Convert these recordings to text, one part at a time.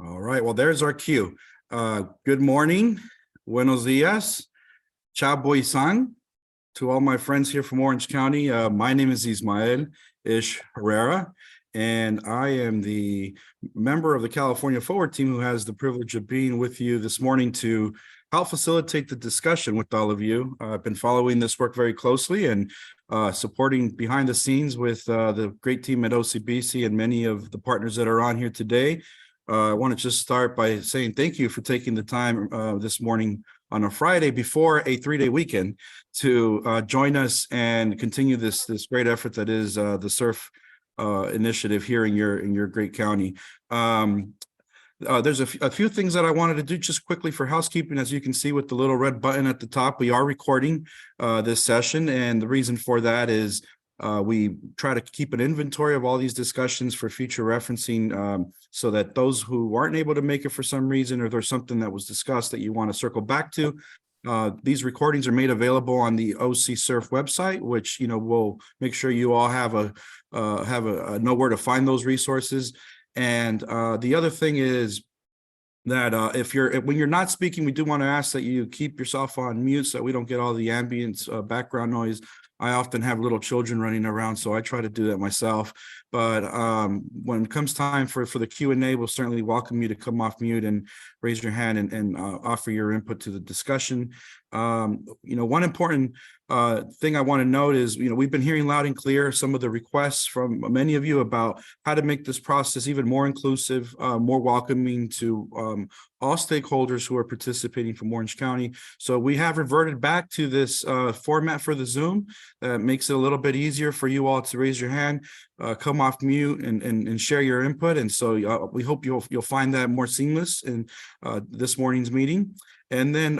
All right, well, there's our cue. Good morning, buenos dias, ciao boisan, to all my friends here from Orange County. My name is Ismael Ish Herrera, and I am the member of the California Forward team who has the privilege of being with you this morning to help facilitate the discussion with all of you. I've been following this work very closely and supporting behind the scenes with the great team at OCBC and many of the partners that are on here today. I want to just start by saying thank you for taking the time this morning on a Friday before a 3-day weekend to join us and continue this great effort that is the surf initiative here in your great county. There's a few things that I wanted to do just quickly for housekeeping. As you can see with the little red button at the top, we are recording this session, and the reason for that is we try to keep an inventory of all these discussions for future referencing so that those who aren't able to make it for some reason, or there's something that was discussed that you want to circle back to, these recordings are made available on the OC Surf website, which will make sure you all have a know where to find those resources. And the other thing is that when you're not speaking, we do want to ask that you keep yourself on mute so that we don't get all the ambient background noise. I often have little children running around, so I try to do that myself. But when it comes time for the Q&A, we'll certainly welcome you to come off mute and raise your hand and offer your input to the discussion. One important thing I want to note is, we've been hearing loud and clear some of the requests from many of you about how to make this process even more inclusive, more welcoming to all stakeholders who are participating from Orange County. So we have reverted back to this format for the Zoom that makes it a little bit easier for you all to raise your hand, come off mute and share your input. And so we hope you'll find that more seamless in this morning's meeting. And then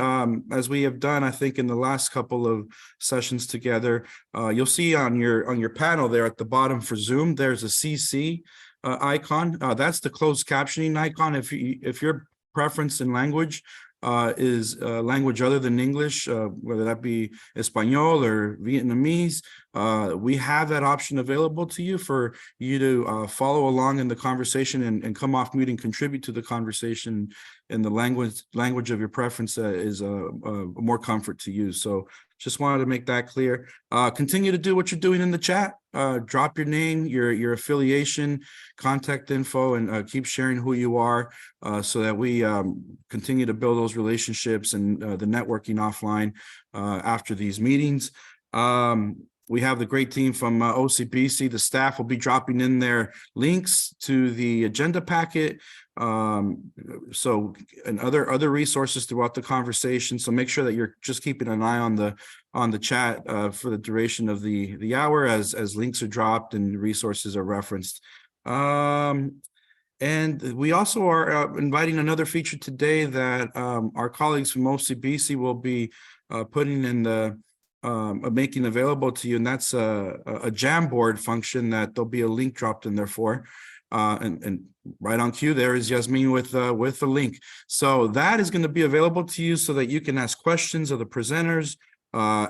as we have done, I think in the last couple of sessions together, you'll see on your panel there at the bottom for Zoom, there's a CC icon. That's the closed captioning icon. If your preference in language is language other than English, whether that be Espanol or Vietnamese, we have that option available to you for you to follow along in the conversation and come off mute and contribute to the conversation in the language of your preference that is more comfort to you. So just wanted to make that clear. Continue to do what you're doing in the chat. Drop your name, your affiliation, contact info, and keep sharing who you are so that we continue to build those relationships and the networking offline after these meetings. We have the great team from OCBC. The staff will be dropping in their links to the agenda packet, and other resources throughout the conversation. So make sure that you're just keeping an eye on the chat for the duration of the hour as links are dropped and resources are referenced. And we also are inviting another feature today that our colleagues from OCBC will be putting in the making available to you, and that's a Jamboard function that there'll be a link dropped in there for. And right on cue, there is Yasmin with the link. So that is going to be available to you so that you can ask questions of the presenters,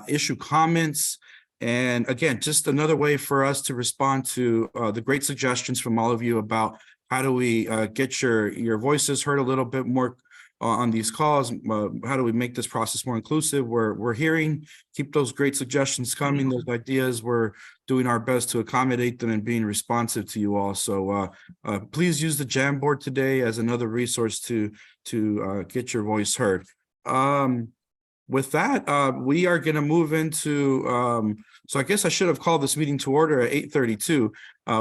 issue comments, and again, just another way for us to respond to the great suggestions from all of you about how do we get your voices heard a little bit more on these calls. How do we make this process more inclusive? We're hearing, keep those great suggestions coming, those ideas. We're doing our best to accommodate them and being responsive to you all. So please use the Jamboard today as another resource to get your voice heard. With that, we are going to move into, so I guess I should have called this meeting to order at 8:32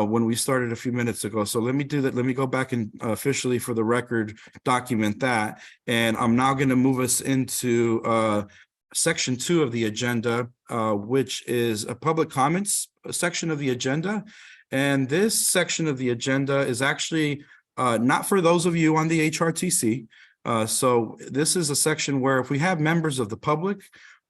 when we started a few minutes ago. So let me do that. Let me go back and officially for the record document that. And I'm now going to move us into section 2 of the agenda, which is a public comments section of the agenda. And this section of the agenda is actually not for those of you on the HRTC. So this is a section where if we have members of the public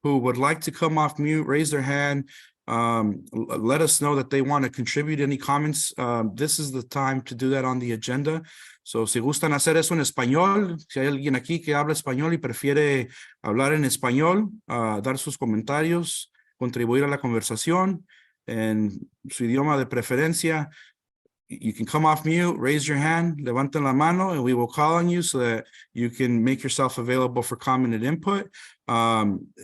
who would like to come off mute, raise their hand, let us know that they want to contribute any comments. This is the time to do that on the agenda. So si gustan hacer eso en español, si hay alguien aquí que habla español y prefiere hablar en español, dar sus comentarios, contribuir a la conversación en su idioma de preferencia, you can come off mute, raise your hand, levanten la mano, and we will call on you so that you can make yourself available for comment and input.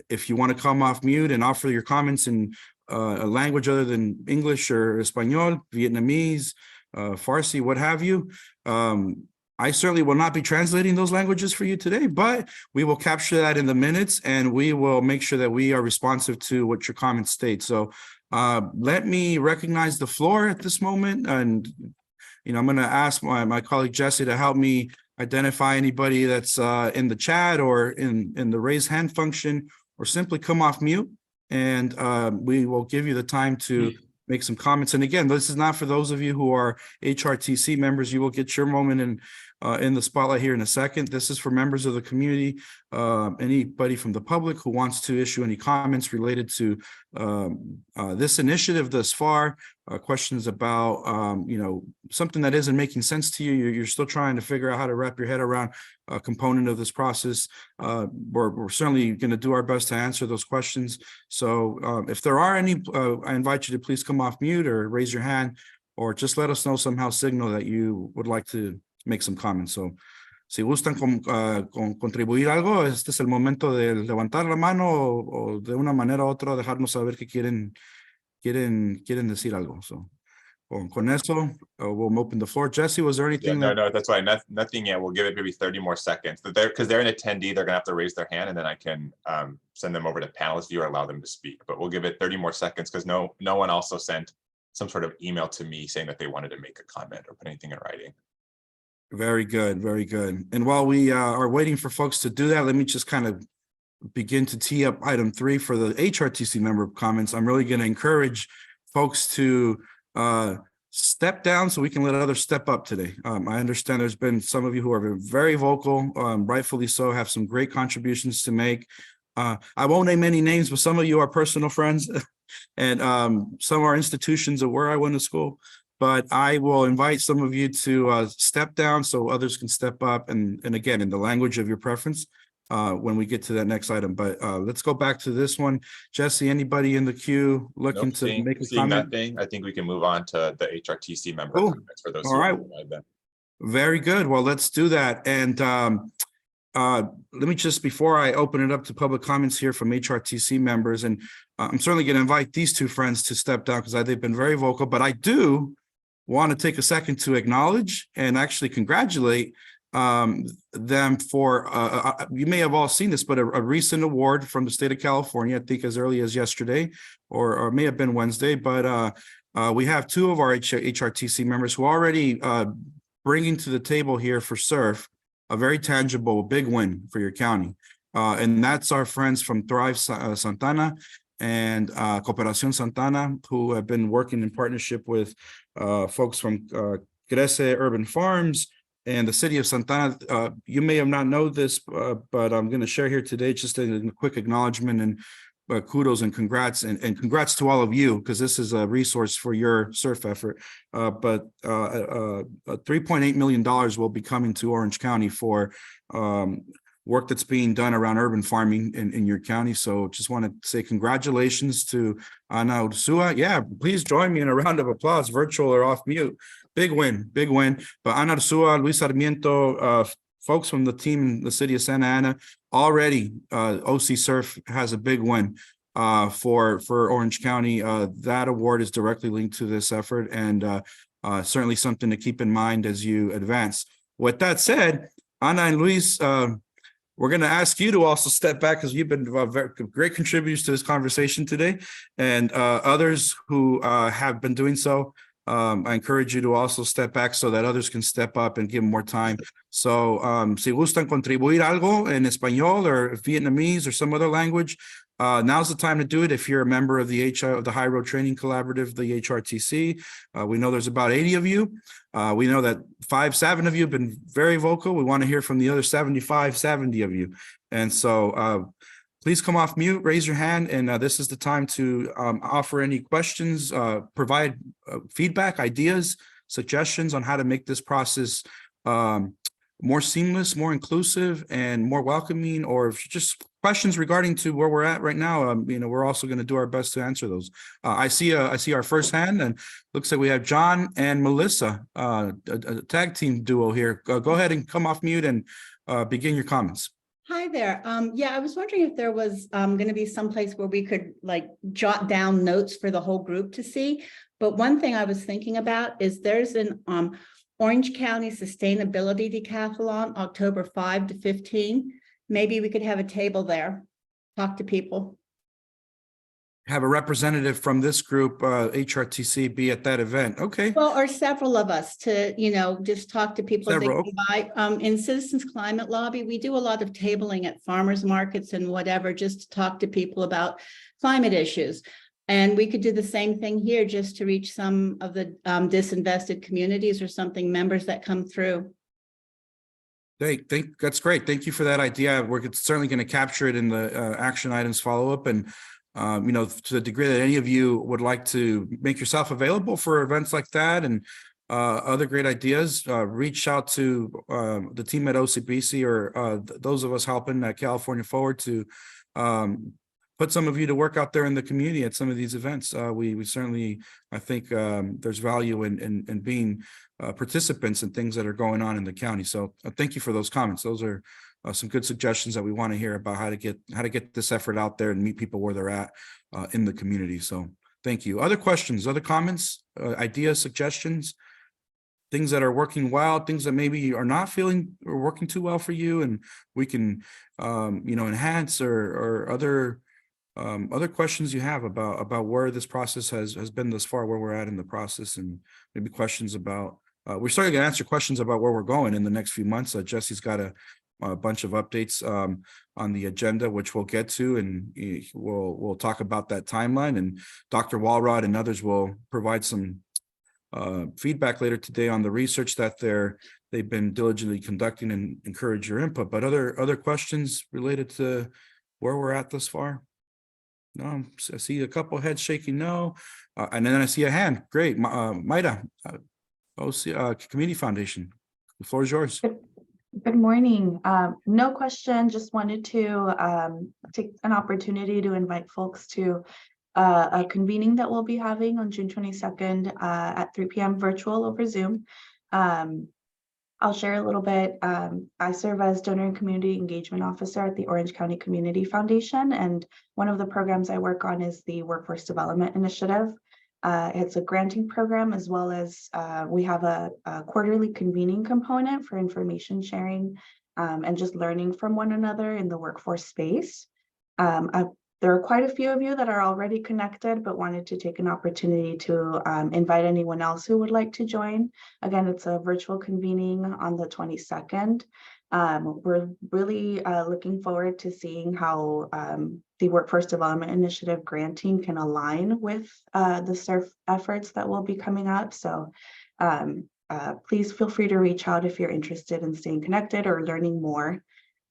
If you want to come off mute and offer your comments in a language other than English or Espanol, Vietnamese, Farsi, what have you, I certainly will not be translating those languages for you today, but we will capture that in the minutes and we will make sure that we are responsive to what your comments state. So let me recognize the floor at this moment. And, I'm going to ask my colleague Jesse to help me identify anybody that's in the chat or in the raise hand function, or simply come off mute. And we will give you the time to make some comments. And again, this is not for those of you who are HRTC members. You will get your moment in the spotlight here in a second. This is for members of the community, anybody from the public who wants to issue any comments related to this initiative thus far, questions about, something that isn't making sense to you. You're still trying to figure out how to wrap your head around a component of this process. We're certainly going to do our best to answer those questions. So if there are any, I invite you to please come off mute or raise your hand, or just let us know somehow, signal that you would like to make some comments. So si gustan contribuir algo, este es el momento de levantar la mano o de una manera u otra dejarnos saber que quieren decir algo. So con eso, we'll open the floor. Jesse, was there anything? No, that's fine. Nothing yet. We'll give it maybe 30 more seconds. Because they're an attendee, they're gonna have to raise their hand, and then I can send them over to panelist view or allow them to speak. But we'll give it 30 more seconds because no one also sent some sort of email to me saying that they wanted to make a comment or put anything in writing. Very good, very good. And while we are waiting for folks to do that, let me just kind of begin to tee up item 3 for the HRTC member comments. I'm really going to encourage folks to step down so we can let others step up today. I understand there's been some of you who are very vocal, rightfully so, have some great contributions to make. I won't name any names, but some of you are personal friends and some are institutions of where I went to school. But I will invite some of you to step down so others can step up, and again, in the language of your preference when we get to that next item. But let's go back to this one. Jesse, anybody in the queue looking to make a comment? Nothing. I think we can move on to the HRTC member comments for those. All right. Very good. Well, let's do that. And let me just, before I open it up to public comments here from HRTC members, and I'm certainly going to invite these two friends to step down because they've been very vocal, but I do want to take a second to acknowledge and actually congratulate them for, you may have all seen this, but a recent award from the state of California, I think as early as yesterday, or may have been Wednesday, but we have 2 of our HRTC members who are already bringing to the table here for SURF a very tangible, big win for your county. And that's our friends from Thrive Santana and Cooperación Santana, who have been working in partnership with folks from Crece Urban Farms and the city of Santana. You may have not known this, but I'm going to share here today just a quick acknowledgement and kudos and congrats, and congrats to all of you, because this is a resource for your surf effort. But $3.8 million will be coming to Orange County for work that's being done around urban farming in your county. So just want to say congratulations to Ana Ursua. Yeah, please join me in a round of applause, virtual or off mute. Big win, big win. But Ana Ursua, Luis Sarmiento, folks from the team in the city of Santa Ana, already OC Surf has a big win for Orange County. That award is directly linked to this effort, and certainly something to keep in mind as you advance. With that said, Ana and Luis, we're going to ask you to also step back because you've been very great contributors to this conversation today, and others who have been doing so. I encourage you to also step back so that others can step up and give more time. So, si gustan contribuir algo en español or Vietnamese or some other language, now's the time to do it. If you're a member of the High Road Training Collaborative, the HRTC, we know there's about 80 of you. We know that 7 of you have been very vocal. We want to hear from the other 70 of you. And so please come off mute, raise your hand, and this is the time to offer any questions, provide feedback, ideas, suggestions on how to make this process more seamless, more inclusive, and more welcoming, or if you just questions regarding to where we're at right now, we're also going to do our best to answer those. I see our first hand, and looks like we have John and Melissa, a tag team duo here. Go ahead and come off mute and begin your comments. Hi there. Yeah, I was wondering if there was going to be some place where we could like jot down notes for the whole group to see. But one thing I was thinking about is there's an Orange County Sustainability Decathlon, October 5 to 15. Maybe we could have a table there, talk to people. Have a representative from this group, HRTC, be at that event. Okay. Well, or several of us to, just talk to people. As they Several. come by. In Citizens Climate Lobby, we do a lot of tabling at farmers markets and whatever, just to talk to people about climate issues. And we could do the same thing here just to reach some of the disinvested communities or something, members that come through. That's great. Thank you for that idea. We're certainly going to capture it in the action items follow-up. And to the degree that any of you would like to make yourself available for events like that and other great ideas, reach out to the team at OCBC or those of us helping California Forward to put some of you to work out there in the community at some of these events. We certainly, I think there's value in being participants in things that are going on in the county. So thank you for those comments. Those are some good suggestions that we want to hear about how to get this effort out there and meet people where they're at in the community. So thank you. Other questions, other comments, ideas, suggestions, things that are working well, things that maybe are not feeling or working too well for you, and we can enhance or other questions you have about where this process has been thus far, where we're at in the process, and maybe questions about we're starting to answer questions about where we're going in the next few months. Jesse's got a bunch of updates on the agenda, which we'll get to, and we'll talk about that timeline. And Dr. Walrod and others will provide some feedback later today on the research that they've been diligently conducting and encourage your input. But other questions related to where we're at thus far? No, I see a couple heads shaking no, and then I see a hand. Great, Maida, Community Foundation. The floor is yours. Good morning. No question, just wanted to take an opportunity to invite folks to a convening that we'll be having on June 22nd at 3 p.m. virtual over Zoom. I'll share a little bit. I serve as Donor and Community Engagement Officer at the Orange County Community Foundation, and one of the programs I work on is the Workforce Development Initiative. It's a granting program, as well as we have a quarterly convening component for information sharing and just learning from one another in the workforce space. There are quite a few of you that are already connected, but wanted to take an opportunity to invite anyone else who would like to join. Again, it's a virtual convening on the 22nd. We're really looking forward to seeing how the Workforce Development Initiative granting can align with the SURF efforts that will be coming up. So please feel free to reach out if you're interested in staying connected or learning more.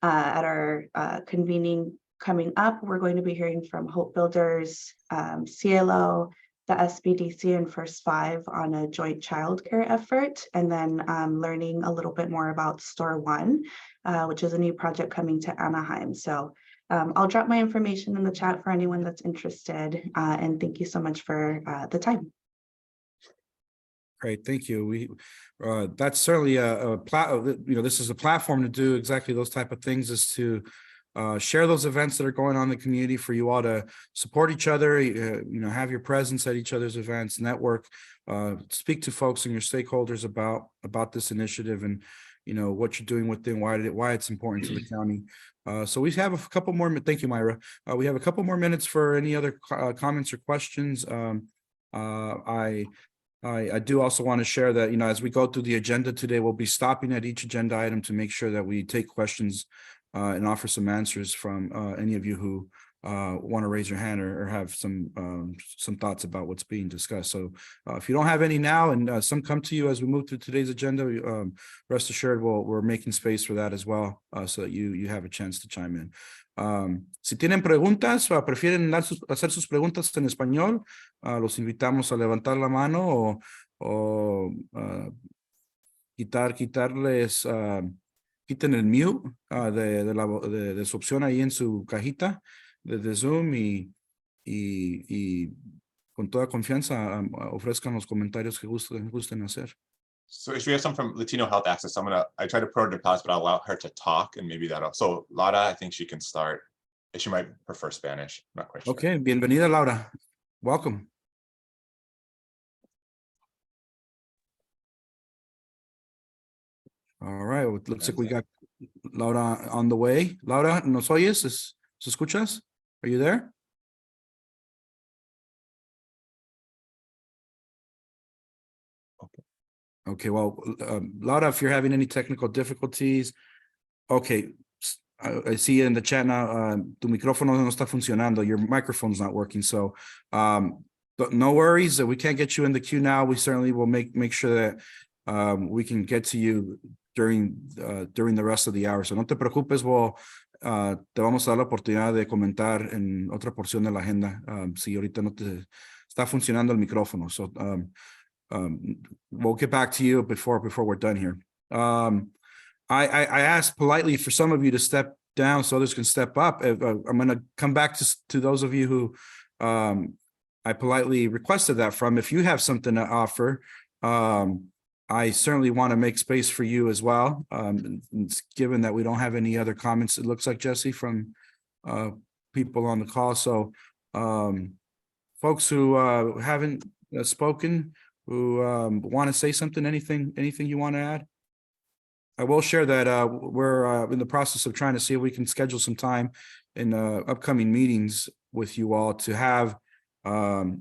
At our convening coming up, we're going to be hearing from Hope Builders, CLO, the SBDC, and First Five on a joint childcare effort, and then learning a little bit more about Store One, which is a new project coming to Anaheim. So I'll drop my information in the chat for anyone that's interested, and thank you so much for the time. Great, thank you. That's certainly this is a platform to do exactly those type of things, is to share those events that are going on in the community, for you all to support each other, have your presence at each other's events, network, speak to folks and your stakeholders about this initiative and what you're doing with them, why it's important to the county. So we have a couple more. Thank you, Myra. We have a couple more minutes for any other comments or questions. I do also want to share that as we go through the agenda today, we'll be stopping at each agenda item to make sure that we take questions and offer some answers from any of you who want to raise your hand or have some thoughts about what's being discussed. So if you don't have any now, and some come to you as we move through today's agenda, rest assured we're making space for that as well, so that you have a chance to chime in. Si tienen preguntas o prefieren hacer sus preguntas en español, los invitamos a levantar la mano o quitarles quiten el mute de su opción ahí en su cajita de Zoom y con toda confianza ofrezcan los comentarios que gusten hacer. So we have some from Latino Health Access. I try to put her to pause, but I'll allow her to talk and maybe that'll, so Laura, I think she can start. She might prefer Spanish, I'm not quite sure. Okay, bienvenida Laura. Welcome. All right, well, it looks like we got Laura on the way. Laura, ¿nos oyes? ¿Se escuchas? Are you there? Okay, well, Laura, if you're having any technical difficulties, okay, I see in the chat now, tu micrófono no está funcionando, your microphone's not working, so but no worries, we can't get you in the queue now. We certainly will make sure that we can get to you during the rest of the hour. So no te preocupes, te vamos a dar la oportunidad de comentar en otra porción de la agenda si ahorita no te está funcionando el micrófono. So we'll get back to you before we're done here. I asked politely for some of you to step down so others can step up. I'm going to come back to those of you who I politely requested that from. If you have something to offer, I certainly want to make space for you as well. Given that we don't have any other comments, it looks like, Jesse, from people on the call. So folks who haven't spoken, who want to say something, anything you want to add? I will share that we're in the process of trying to see if we can schedule some time in upcoming meetings with you all to have Ana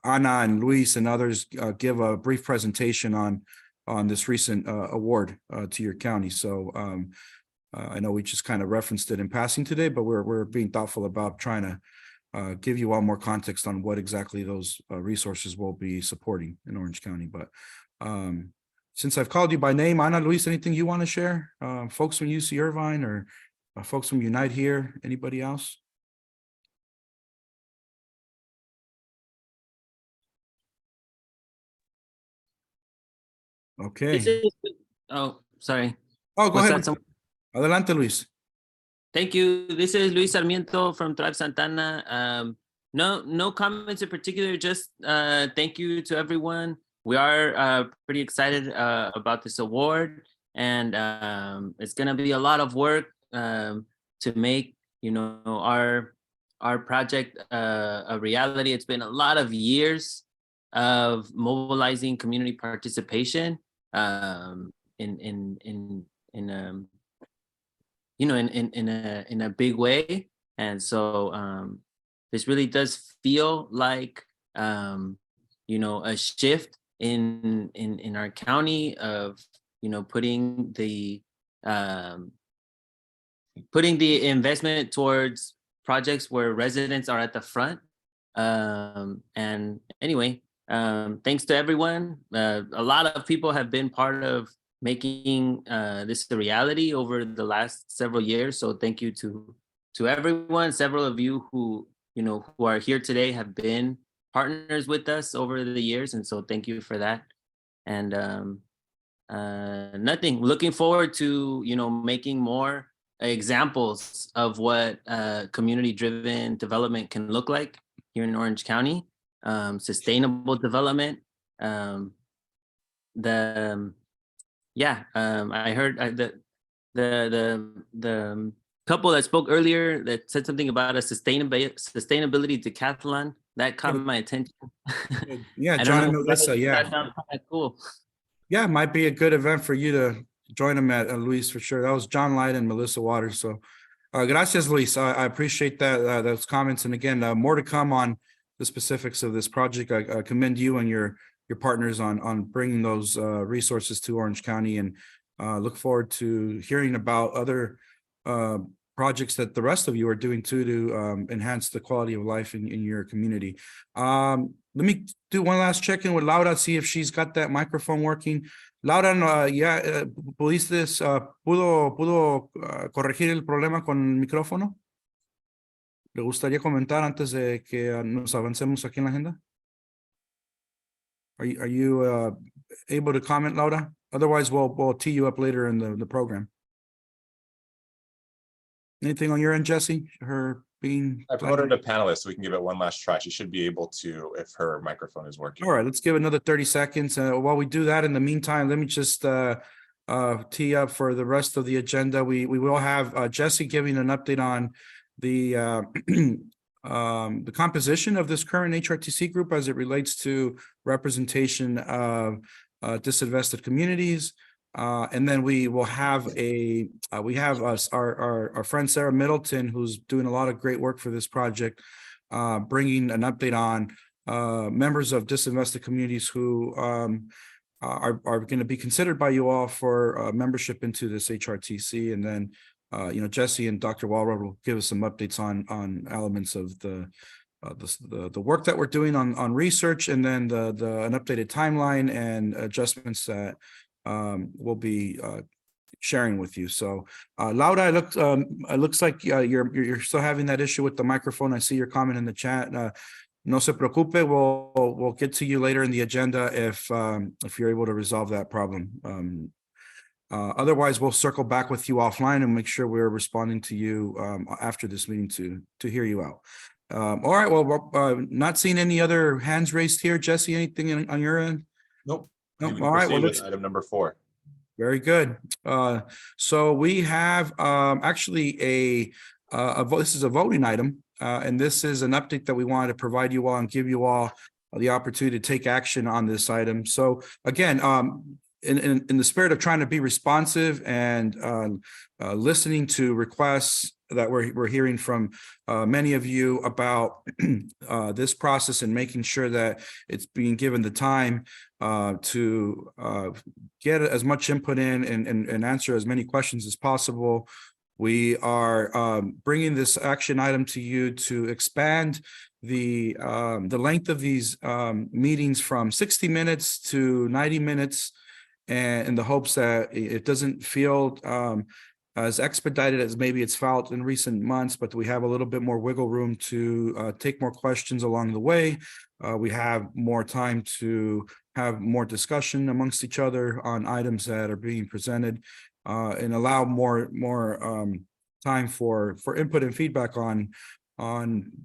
and Luis and others give a brief presentation on this recent award to your county. So I know we just kind of referenced it in passing today, but we're being thoughtful about trying to give you all more context on what exactly those resources will be supporting in Orange County. But since I've called you by name, Ana, Luis, anything you want to share? Folks from UC Irvine or folks from Unite here, anybody else? Okay. Oh, sorry. Oh, go Was ahead. that Adelante, Luis. Thank you. This is Luis Sarmiento from Tribe Santana. No comments in particular, just thank you to everyone. We are pretty excited about this award, and it's gonna be a lot of work to make, our project a reality. It's been a lot of years of mobilizing community participation in a big way, and so this really does feel like a shift in our county of putting the investment towards projects where residents are at the front. And anyway, thanks to everyone. A lot of people have been part of making this a reality over the last several years. So thank you to everyone. Several of you who are here today have been partners with us over the years, and so thank you for that. And nothing. Looking forward to making more examples of what community-driven development can look like here in Orange County. Sustainable development. I heard the couple that spoke earlier that said something about a sustainability decathlon that caught my attention. Yeah, John and Melissa. Yeah, that sounds kind of cool. Yeah, might be a good event for you to join them at, Luis, for sure. That was John Light and Melissa Waters. So gracias, Luis. I appreciate that those comments. And again, more to come on the specifics of this project. I commend you and your partners on bringing those resources to Orange County, and look forward to hearing about other projects that the rest of you are doing too to enhance the quality of life in your community. Let me do one last check-in with Laura, see if she's got that microphone working. Laura, ¿pudo corregir el problema con el micrófono? ¿Le gustaría comentar antes de que nos avancemos aquí en la agenda? Are you able to comment, Laura? Otherwise, we'll tee you up later in the program. Anything on your end, Jesse? Her being. I promoted her to panelist, so we can give it one last try. She should be able to if her microphone is working. All right, let's give another 30 seconds. While we do that, in the meantime, let me just tee up for the rest of the agenda. We will have Jesse giving an update on the composition of this current HRTC group as it relates to representation of disinvested communities. And then we will have our friend Sarah Middleton, who's doing a lot of great work for this project, bringing an update on members of disinvested communities who are going to be considered by you all for membership into this HRTC. And then Jesse and Dr. Walrod will give us some updates on elements of the work that we're doing on research, and then an updated timeline and adjustments that we'll be sharing with you. So Laura, it looks like you're still having that issue with the microphone. I see your comment in the chat. No se preocupe, we'll get to you later in the agenda if you're able to resolve that problem. Otherwise, we'll circle back with you offline and make sure we're responding to you after this meeting to hear you out. All right, well, we're not seeing any other hands raised here. Jesse, anything on your end? Nope. Nope. All right, well, let's. Item number 4. Very good. So we have actually this is a voting item, and this is an update that we wanted to provide you all and give you all the opportunity to take action on this item. So again, in the spirit of trying to be responsive and listening to requests that we're hearing from many of you about this process and making sure that it's being given the time to get as much input in and answer as many questions as possible. We are bringing this action item to you to expand the length of these meetings from 60 minutes to 90 minutes, and in the hopes that it doesn't feel as expedited as maybe it's felt in recent months, but we have a little bit more wiggle room to take more questions along the way. We have more time to have more discussion amongst each other on items that are being presented, and allow more time for input and feedback on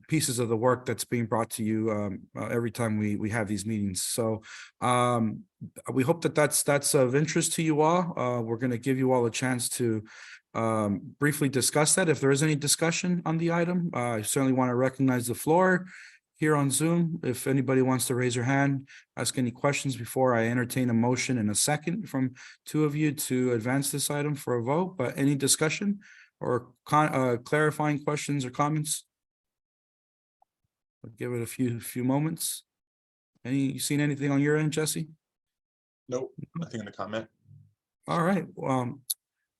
pieces of the work that's being brought to you every time we have these meetings. So we hope that that's of interest to you all. We're going to give you all a chance to briefly discuss that. If there is any discussion on the item, I certainly want to recognize the floor here on Zoom. If anybody wants to raise your hand, ask any questions before I entertain a motion in a second from 2 of you to advance this item for a vote. But any discussion or clarifying questions or comments? I'll give it a few moments. You seen anything on your end, Jesse? Nope, nothing in the comment. All right.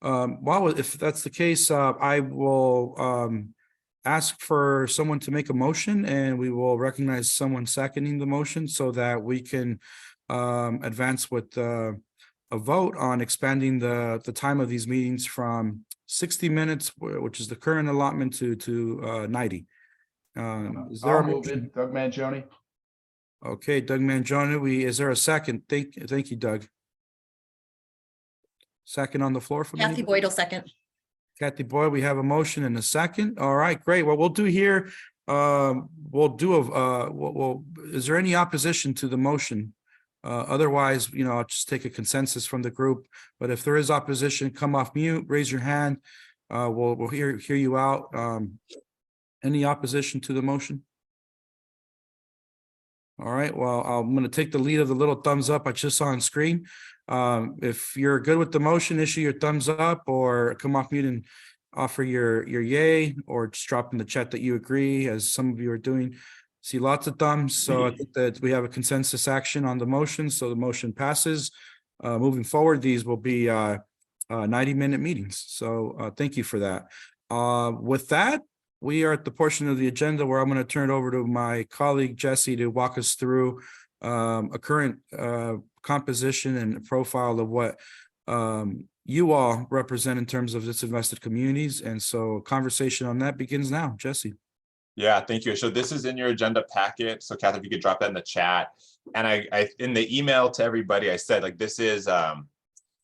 Well, if that's the case, I will ask for someone to make a motion, and we will recognize someone seconding the motion so that we can advance with a vote on expanding the time of these meetings from 60 minutes, which is the current allotment, to 90. Is there I'll a move motion? it, Doug Mangione. Okay, Doug Mangione, is there a second? Thank you, Doug. Second on the floor for me. Kathy Boyd will second. Kathy Boyd, we have a motion and a second. All right, great. What we'll do here, is there any opposition to the motion? Otherwise, I'll just take a consensus from the group. But if there is opposition, come off mute, raise your hand. We'll hear you out. Any opposition to the motion? All right, well, I'm going to take the lead of the little thumbs up I just saw on screen. If you're good with the motion, issue your thumbs up or come off mute and offer your yay, or just drop in the chat that you agree, as some of you are doing. See lots of thumbs, so I think that we have a consensus action on the motion, so the motion passes. Moving forward, these will be 90-minute meetings, so thank you for that. With that, we are at the portion of the agenda where I'm going to turn it over to my colleague Jesse to walk us through a current composition and profile of what you all represent in terms of disinvested communities. And so conversation on that begins now. Jesse. Yeah, thank you. So this is in your agenda packet. So Kathy, if you could drop that in the chat. And I in the email to everybody, I said, like, this is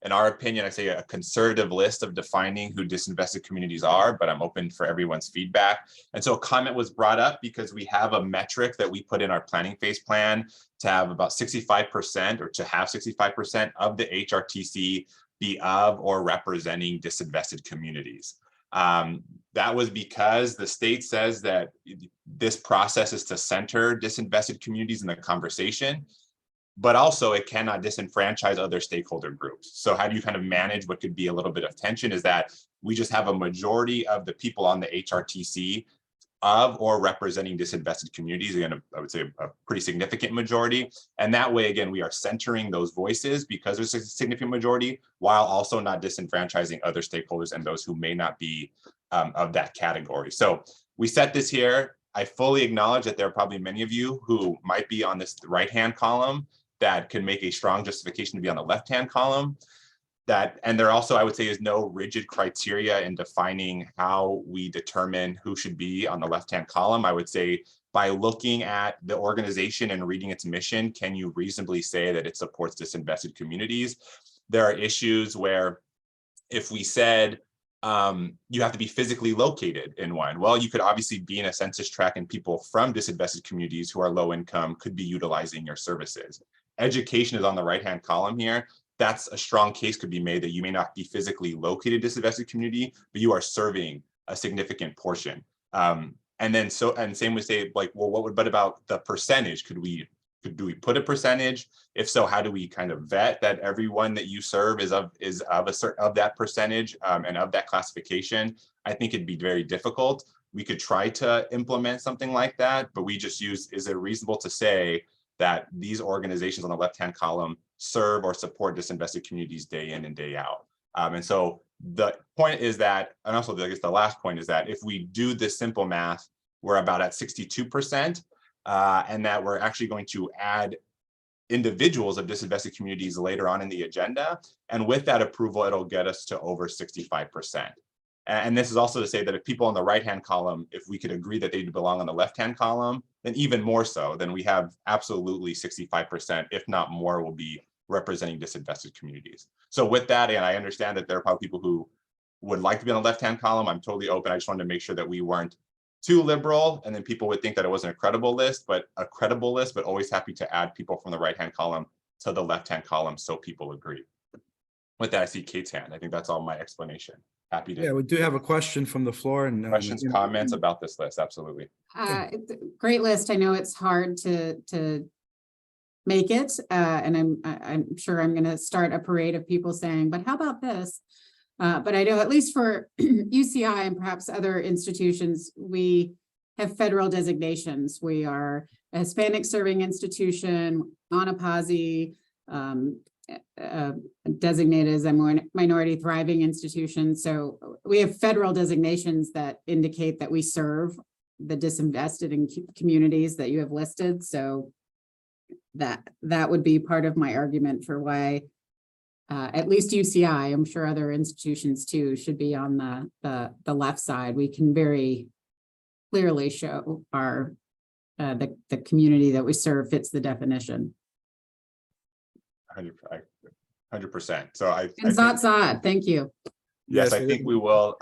in our opinion, I say a conservative list of defining who disinvested communities are, but I'm open for everyone's feedback. And so a comment was brought up because we have a metric that we put in our planning phase plan to have about 65% or to have 65% of the HRTC be of or representing disinvested communities. That was because the state says that this process is to center disinvested communities in the conversation, but also it cannot disenfranchise other stakeholder groups. So how do you kind of manage what could be a little bit of tension is that we just have a majority of the people on the HRTC of or representing disinvested communities. Again, I would say a pretty significant majority. And that way, again, we are centering those voices because there's a significant majority while also not disenfranchising other stakeholders and those who may not be of that category. So we set this here. I fully acknowledge that there are probably many of you who might be on this right-hand column that can make a strong justification to be on the left-hand column. And there also, I would say, is no rigid criteria in defining how we determine who should be on the left-hand column. I would say by looking at the organization and reading its mission, can you reasonably say that it supports disinvested communities? There are issues where if we said you have to be physically located in one, well, you could obviously be in a census tract and people from disinvested communities who are low income could be utilizing your services. Education is on the right-hand column here. That's a strong case could be made that you may not be physically located in a disinvested community, but you are serving a significant portion. And same would say like, well, what about the percentage? Do we put a percentage? If so, how do we kind of vet that everyone that you serve is of that percentage and of that classification? I think it'd be very difficult. We could try to implement something like that, but we just use, is it reasonable to say that these organizations on the left-hand column serve or support disinvested communities day in and day out? And so the point is that, and also I guess the last point is that if we do this simple math, we're about at 62%, and that we're actually going to add individuals of disinvested communities later on in the agenda. And with that approval, it'll get us to over 65%. And this is also to say that if people on the right-hand column, if we could agree that they belong on the left-hand column, then even more so, then we have absolutely 65%, if not more, will be representing disinvested communities. So with that, and I understand that there are probably people who would like to be on the left-hand column. I'm totally open. I just wanted to make sure that we weren't too liberal, and then people would think that it wasn't a credible list, but always happy to add people from the right-hand column to the left-hand column so people agree. With that, I see Kate's hand. I think that's all my explanation. Happy to. Yeah, we do have a question from the floor and Questions, comments about this list? Absolutely. It's a great list. I know it's hard to make it, and I'm sure I'm going to start a parade of people saying, but how about this? But I know at least for UCI and perhaps other institutions, we have federal designations. We are a Hispanic serving institution, Anapazi, designated as a minority thriving institution. So we have federal designations that indicate that we serve the disinvested in communities that you have listed. So that would be part of my argument for why at least UCI, I'm sure other institutions too, should be on the left side. We can very clearly show our the community that we serve fits the definition. 100%. So I And Zot, thank you. Yes, I think we will.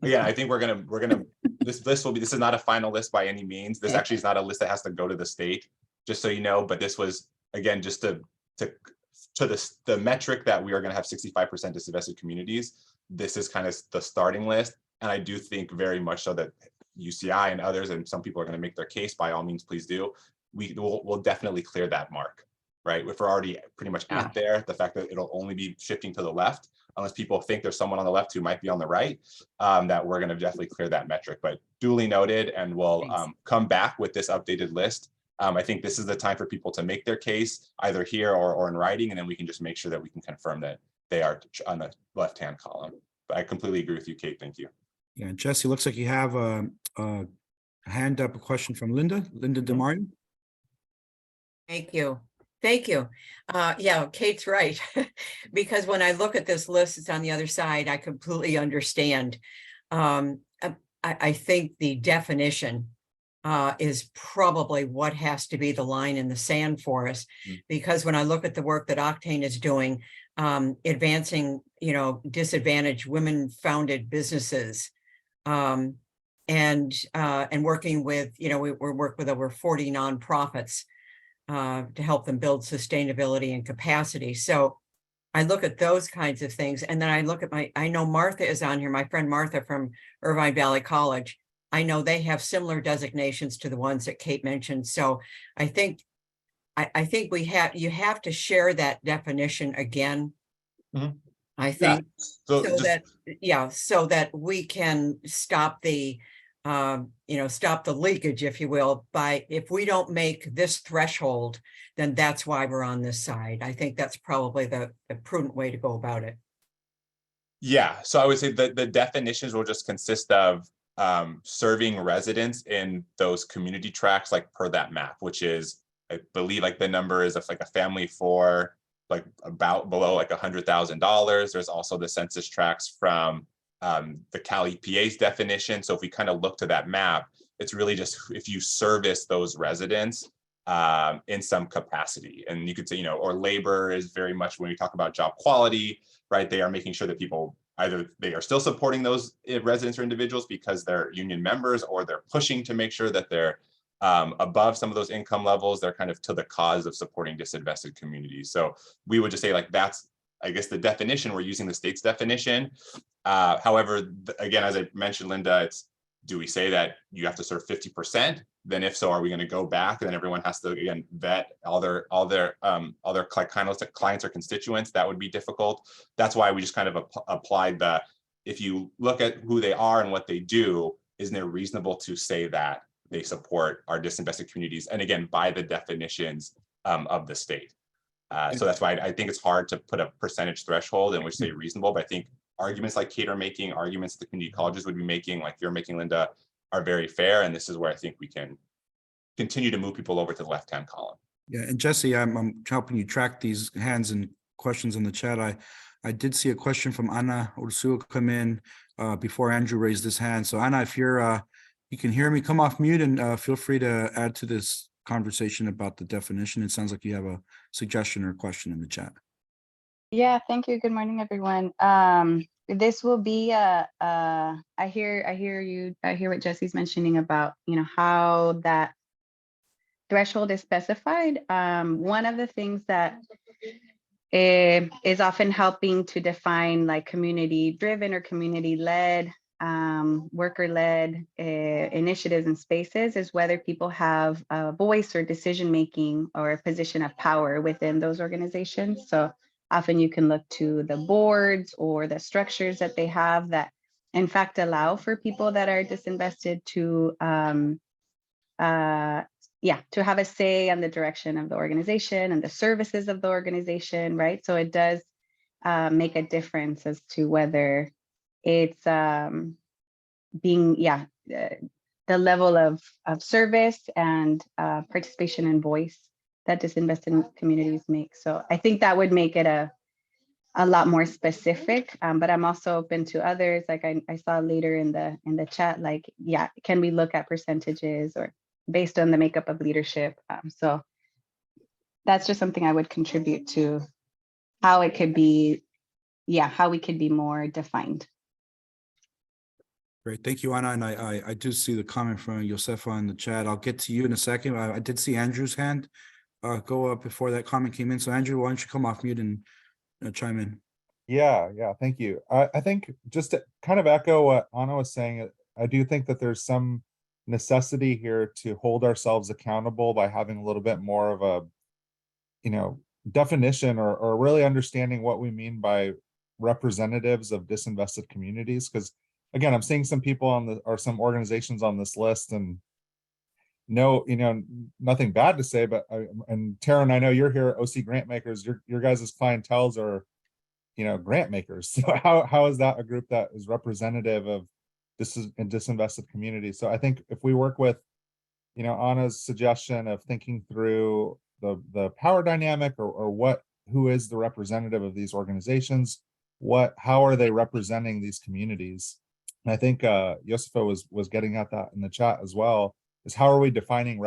Again, I think we're gonna this list will be, this is not a final list by any means. This actually is not a list that has to go to the state, just so you know, but this was, again, just to the metric that we are gonna have 65% disinvested communities. This is kind of the starting list. And I do think very much so that UCI and others, and some people are gonna make their case, by all means, please do. We'll definitely clear that mark, right? If we're already pretty much at there, the fact that it'll only be shifting to the left, unless people think there's someone on the left who might be on the right, that we're gonna definitely clear that metric, but duly noted, and we'll come back with this updated list. I think this is the time for people to make their case either here or in writing, and then we can just make sure that we can confirm that they are on the left-hand column. But I completely agree with you, Kate. Thank you. Yeah, Jesse, looks like you have a hand up, a question from Linda DeMario. Thank you. Thank you. Yeah, Kate's right. Because when I look at this list, it's on the other side. I completely understand. I think the definition is probably what has to be the line in the sand for us. Because when I look at the work that Octane is doing, advancing, disadvantaged women-founded businesses. And working with, we work with over 40 nonprofits to help them build sustainability and capacity. So I look at those kinds of things, and then I look at I know Martha is on here, my friend Martha from Irvine Valley College. I know they have similar designations to the ones that Kate mentioned. So I think you have to share that definition again. Mhm. I think So so that we can stop the stop the leakage, if you will, by if we don't make this threshold, then that's why we're on this side. I think that's probably the prudent way to go about it. yeah, so I would say that the definitions will just consist of serving residents in those community tracts, like per that map, which is, I believe, like the number is of like a family for like about below like $100,000. There's also the census tracts from the Cal EPA's definition. So if we kind of look to that map, it's really just if you service those residents in some capacity. And you could say, or labor is very much when we talk about job quality, right? They are making sure that people either they are still supporting those residents or individuals because they're union members, or they're pushing to make sure that they're above some of those income levels. They're kind of to the cause of supporting disinvested communities. So we would just say like that's, I guess, the definition. We're using the state's definition. However, again, as I mentioned, Linda, it's, do we say that you have to serve 50%? Then if so, are we going to go back and then everyone has to again vet all their clients or constituents? That would be difficult. That's why we just kind of applied the, if you look at who they are and what they do, isn't it reasonable to say that they support our disinvested communities? And again, by the definitions of the state. So that's why I think it's hard to put a percentage threshold and we say reasonable, but I think arguments like Kate are making, arguments the community colleges would be making, like you're making, Linda, are very fair. And this is where I think we can continue to move people over to the left-hand column. Yeah, and Jesse, I'm helping you track these hands and questions in the chat. I did see a question from Ana Ursula come in before Andrew raised his hand. So Ana, if you're you can hear me, come off mute and feel free to add to this conversation about the definition. It sounds like you have a suggestion or question in the chat. Yeah, thank you. Good morning, everyone. This will be I hear what Jesse's mentioning about, how that threshold is specified. One of the things that is often helping to define like community driven or community led, worker led initiatives and spaces is whether people have a voice or decision making or a position of power within those organizations. So often you can look to the boards or the structures that they have that in fact allow for people that are disinvested to to have a say on the direction of the organization and the services of the organization, right? So it does make a difference as to whether it's being the level of service and participation and voice that disinvested communities make. So I think that would make it a lot more specific, but I'm also open to others. Like I saw later in the chat, like, can we look at percentages or based on the makeup of leadership? So that's just something I would contribute to how it could be, how we could be more defined. Great, thank you, Ana. And I do see the comment from Josefa in the chat. I'll get to you in a second. I did see Andrew's hand go up before that comment came in. So Andrew, why don't you come off mute and chime in? Yeah, thank you. I think just to kind of echo what Ana was saying, I do think that there's some necessity here to hold ourselves accountable by having a little bit more of a, definition or really understanding what we mean by representatives of disinvested communities. Because again, I'm seeing some people or some organizations on this list, and nothing bad to say, but and Taryn, I know you're here, OC grant makers, your guys' clientels are, grant makers. So how is that a group that is representative of disinvested communities? So I think if we work with, Ana's suggestion of thinking through the power dynamic or who is the representative of these organizations, how are they representing these communities? And I think Josefa was getting at that in the chat as well, is how are we defining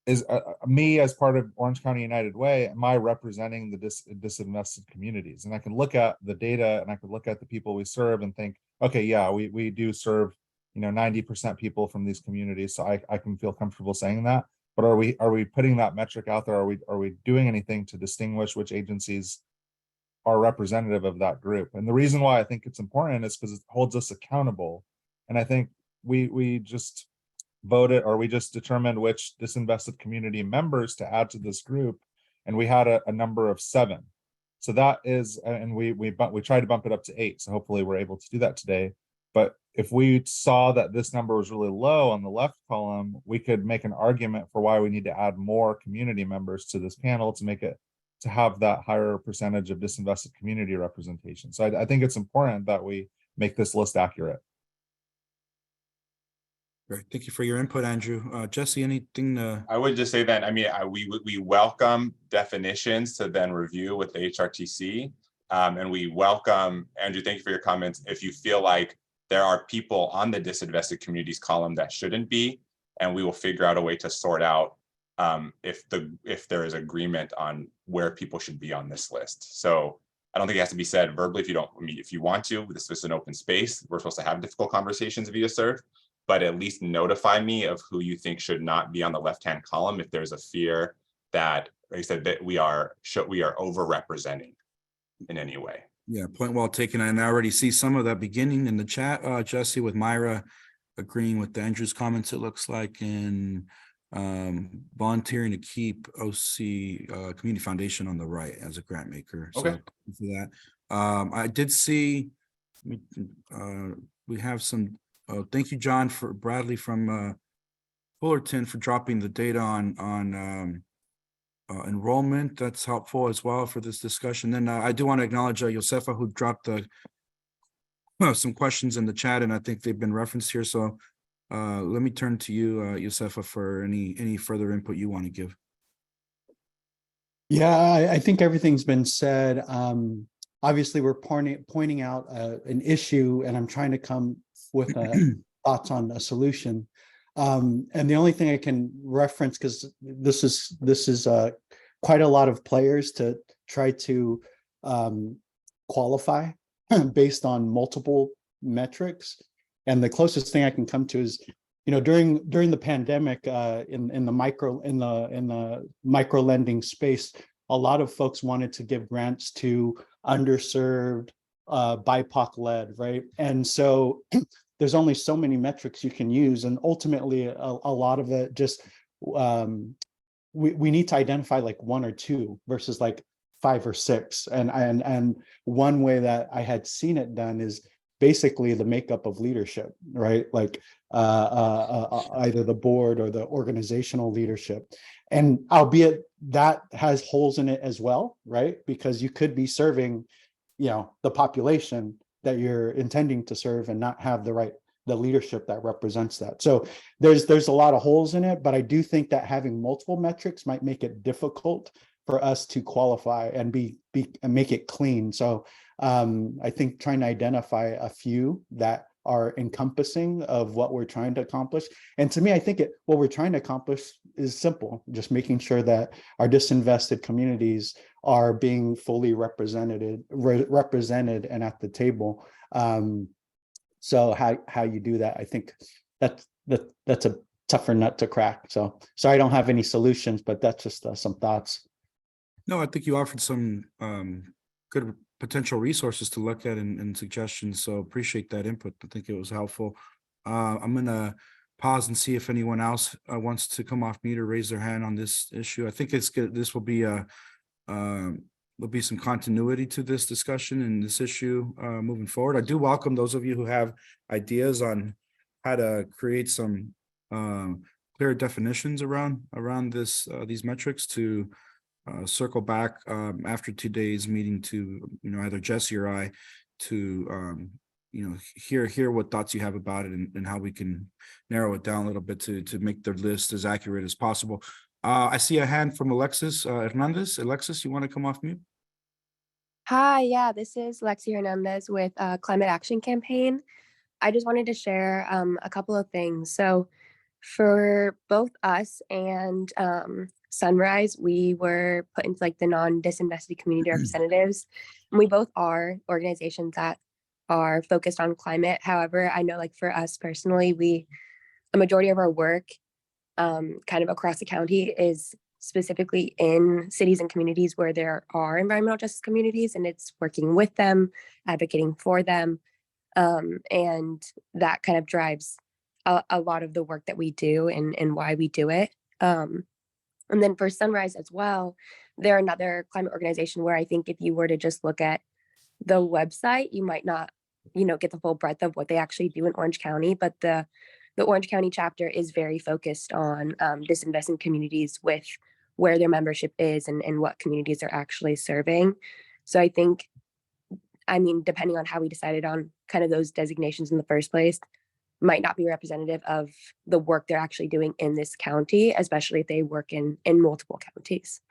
is me as part of Orange County United Way, am I representing the disinvested communities? And I can look at the data and I can look at the people we serve and think, okay, yeah, we do serve, 90% people from these communities. So I can feel comfortable saying that. But are we putting that metric out there? Are we doing anything to distinguish which agencies are representative of that group? And the reason why I think it's important is because it holds us accountable. And I think we just voted, or we just determined which disinvested community members to add to this group, and we had a number of 7. So that is, and we tried to bump it up to 8. So hopefully we're able to do that today. But if we saw that this number was really low on the left column, we could make an argument for why we need to add more community members to this panel to make it, to have that higher percentage of disinvested community representation. So I think it's important that we make this list accurate. Great. Thank you for your input, Andrew. Jesse, anything? I would just say that, I mean, we welcome definitions to then review with the HRTC. And we welcome, Andrew, thank you for your comments. If you feel like there are people on the disinvested communities column that shouldn't be, and we will figure out a way to sort out if there is agreement on where people should be on this list. So I don't think it has to be said verbally if you want to. This is an open space. We're supposed to have difficult conversations via serve, but at least notify me of who you think should not be on the left-hand column if there's a fear that, like I said, that we are over-representing in any way. Yeah, point well taken. And I already see some of that beginning in the chat, Jesse, with Myra agreeing with Andrew's comments, it looks like, and volunteering to keep OC Community Foundation on the right as a grant maker. So Okay. thank you for that. I did see we have some thank you, John, for Bradley from Fullerton for dropping the data on enrollment. That's helpful as well for this discussion. Then I do want to acknowledge Josefa, who dropped some questions in the chat, and I think they've been referenced here. So let me turn to you, Josefa, for any further input you want to give. Yeah, I think everything's been said. Obviously, we're pointing out an issue, and I'm trying to come with thoughts on a solution. And the only thing I can reference, because this is quite a lot of players to try to qualify based on multiple metrics. And the closest thing I can come to is, during the pandemic, in the micro lending space, a lot of folks wanted to give grants to underserved, BIPOC led, right? And so there's only so many metrics you can use, and ultimately a lot of it just we need to identify like 1 or 2 versus like 5 or 6. And one way that I had seen it done is basically the makeup of leadership, right? Like either the board or the organizational leadership. And albeit that has holes in it as well, right? Because you could be serving, the population that you're intending to serve and not have the leadership that represents that. So there's a lot of holes in it, but I do think that having multiple metrics might make it difficult for us to qualify and and make it clean. So I think trying to identify a few that are encompassing of what we're trying to accomplish. And to me, I think what we're trying to accomplish is simple, just making sure that our disinvested communities are being fully represented and at the table. So how you do that, I think that's a tougher nut to crack. So I don't have any solutions, but that's just some thoughts. No, I think you offered some good potential resources to look at and suggestions. So appreciate that input. I think it was helpful. I'm going to pause and see if anyone else wants to come off mute or raise their hand on this issue. I think it's good. This will be there'll be some continuity to this discussion and this issue moving forward. I do welcome those of you who have ideas on how to create some clear definitions around this these metrics to circle back after today's meeting to either Jesse or I to hear what thoughts you have about it and how we can narrow it down a little bit to make the list as accurate as possible. I see a hand from Alexis Hernandez. Alexis, you want to come off mute? Hi, yeah, this is Lexi Hernandez with Climate Action Campaign. I just wanted to share a couple of things. So For both us and Sunrise, we were put into like the non-disinvested community representatives. And we both are organizations that are focused on climate. However, I know like for us personally, a majority of our work kind of across the county is specifically in cities and communities where there are environmental justice communities, and it's working with them, advocating for them. And that kind of drives a lot of the work that we do and why we do it. And then for Sunrise as well, they're another climate organization where I think if you were to just look at the website, you might not, get the full breadth of what they actually do in Orange County. But the Orange County chapter is very focused on disinvested communities with where their membership is and what communities they're actually serving. So I think, depending on how we decided on kind of those designations in the first place, might not be representative of the work they're actually doing in this county, especially if they work in multiple counties.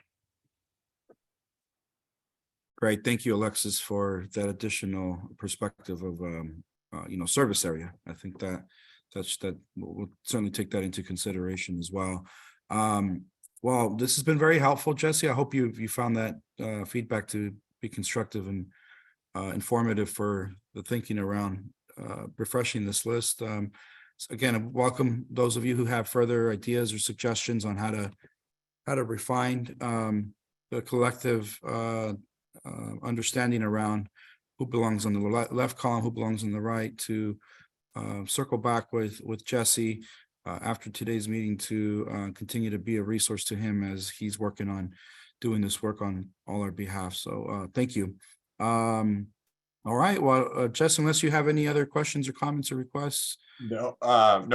Great. Thank you, Alexis, for that additional perspective of, service area. I think that we'll certainly take that into consideration as well. Well, this has been very helpful, Jesse. I hope you found that feedback to be constructive and informative for the thinking around refreshing this list. So again, I welcome those of you who have further ideas or suggestions on how to refine the collective understanding around who belongs on the left column, who belongs on the right, to circle back with Jesse after today's meeting to continue to be a resource to him as he's working on doing this work on all our behalf. So thank you. All right, well, Jesse, unless you have any other questions or comments or requests. No,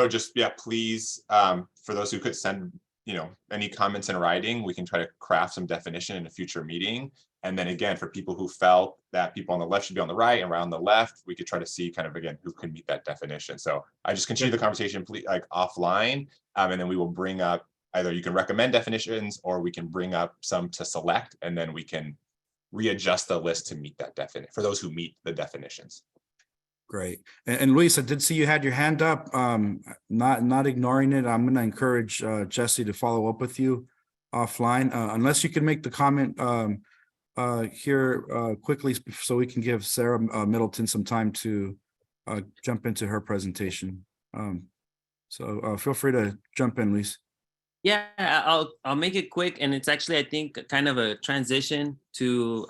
just, yeah, please, for those who could send, any comments in writing, we can try to craft some definition in a future meeting. And then again, for people who felt that people on the left should be on the right and around the left, we could try to see kind of, again, who can meet that definition. So I just continue the conversation, please, like offline, and then we will bring up, either you can recommend definitions or we can bring up some to select, and then we can readjust the list to meet that definition for those who meet the definitions. Great. And Luis, I did see you had your hand up. Not ignoring it. I'm going to encourage Jesse to follow up with you offline, unless you can make the comment here quickly so we can give Sarah Middleton some time to jump into her presentation. So feel free to jump in, Luis. Yeah, I'll make it quick, and it's actually, I think, kind of a transition to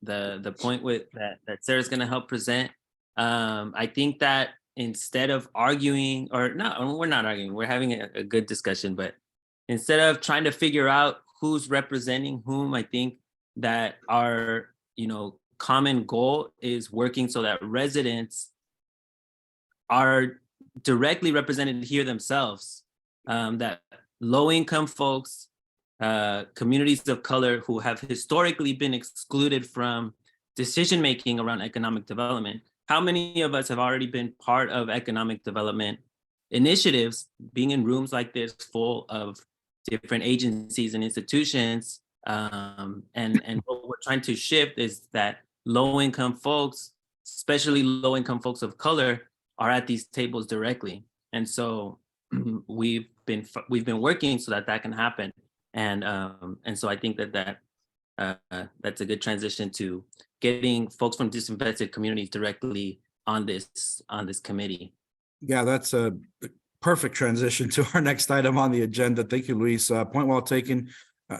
the point with that Sarah's going to help present. I think that instead of arguing, or no, we're not arguing, we're having a good discussion, but instead of trying to figure out who's representing whom, I think that our common goal is working so that residents are directly represented here themselves, that low-income folks, communities of color who have historically been excluded from decision-making around economic development. How many of us have already been part of economic development initiatives, being in rooms like this full of different agencies and institutions? And what we're trying to shift is that low-income folks, especially low-income folks of color, are at these tables directly. And so we've been working so that can happen, and so I think that's a good transition to getting folks from disinvested communities directly on this committee. Yeah, that's a perfect transition to our next item on the agenda. Thank you, Luis. Point well taken.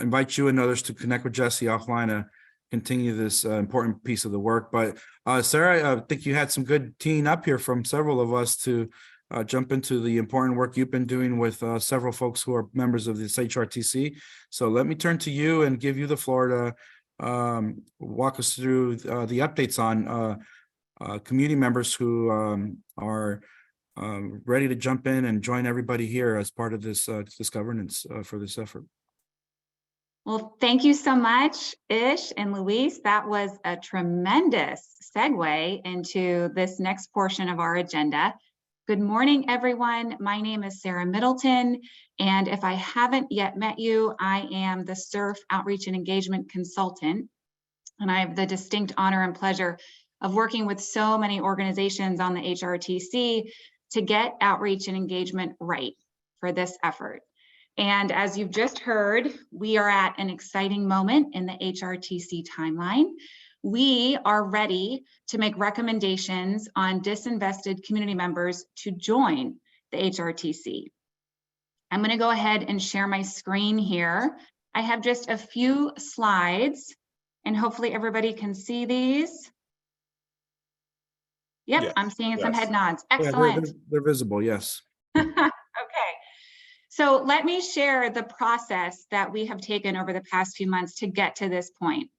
Invite you and others to connect with Jesse offline to continue this important piece of the work. But Sarah, I think you had some good teeing up here from several of us to jump into the important work you've been doing with several folks who are members of this HRTC. So let me turn to you and give you the floor to walk us through the updates on community members who are ready to jump in and join everybody here as part of this governance for this effort. Well, thank you so much, Ish and Luis. That was a tremendous segue into this next portion of our agenda. Good morning, everyone. My name is Sarah Middleton, and if I haven't yet met you, I am the SURF Outreach and Engagement Consultant, and I have the distinct honor and pleasure of working with so many organizations on the HRTC to get outreach and engagement right. for this effort. And as you've just heard, we are at an exciting moment in the HRTC timeline. We are ready to make recommendations on disinvested community members to join the HRTC. I'm going to go ahead and share my screen here. I have just a few slides and hopefully everybody can see these. Yep, Yes, I'm seeing some yes. head nods. Yeah, Excellent. they're visible, yes. Okay, so let me share the process that we have taken over the past few months to get to this point.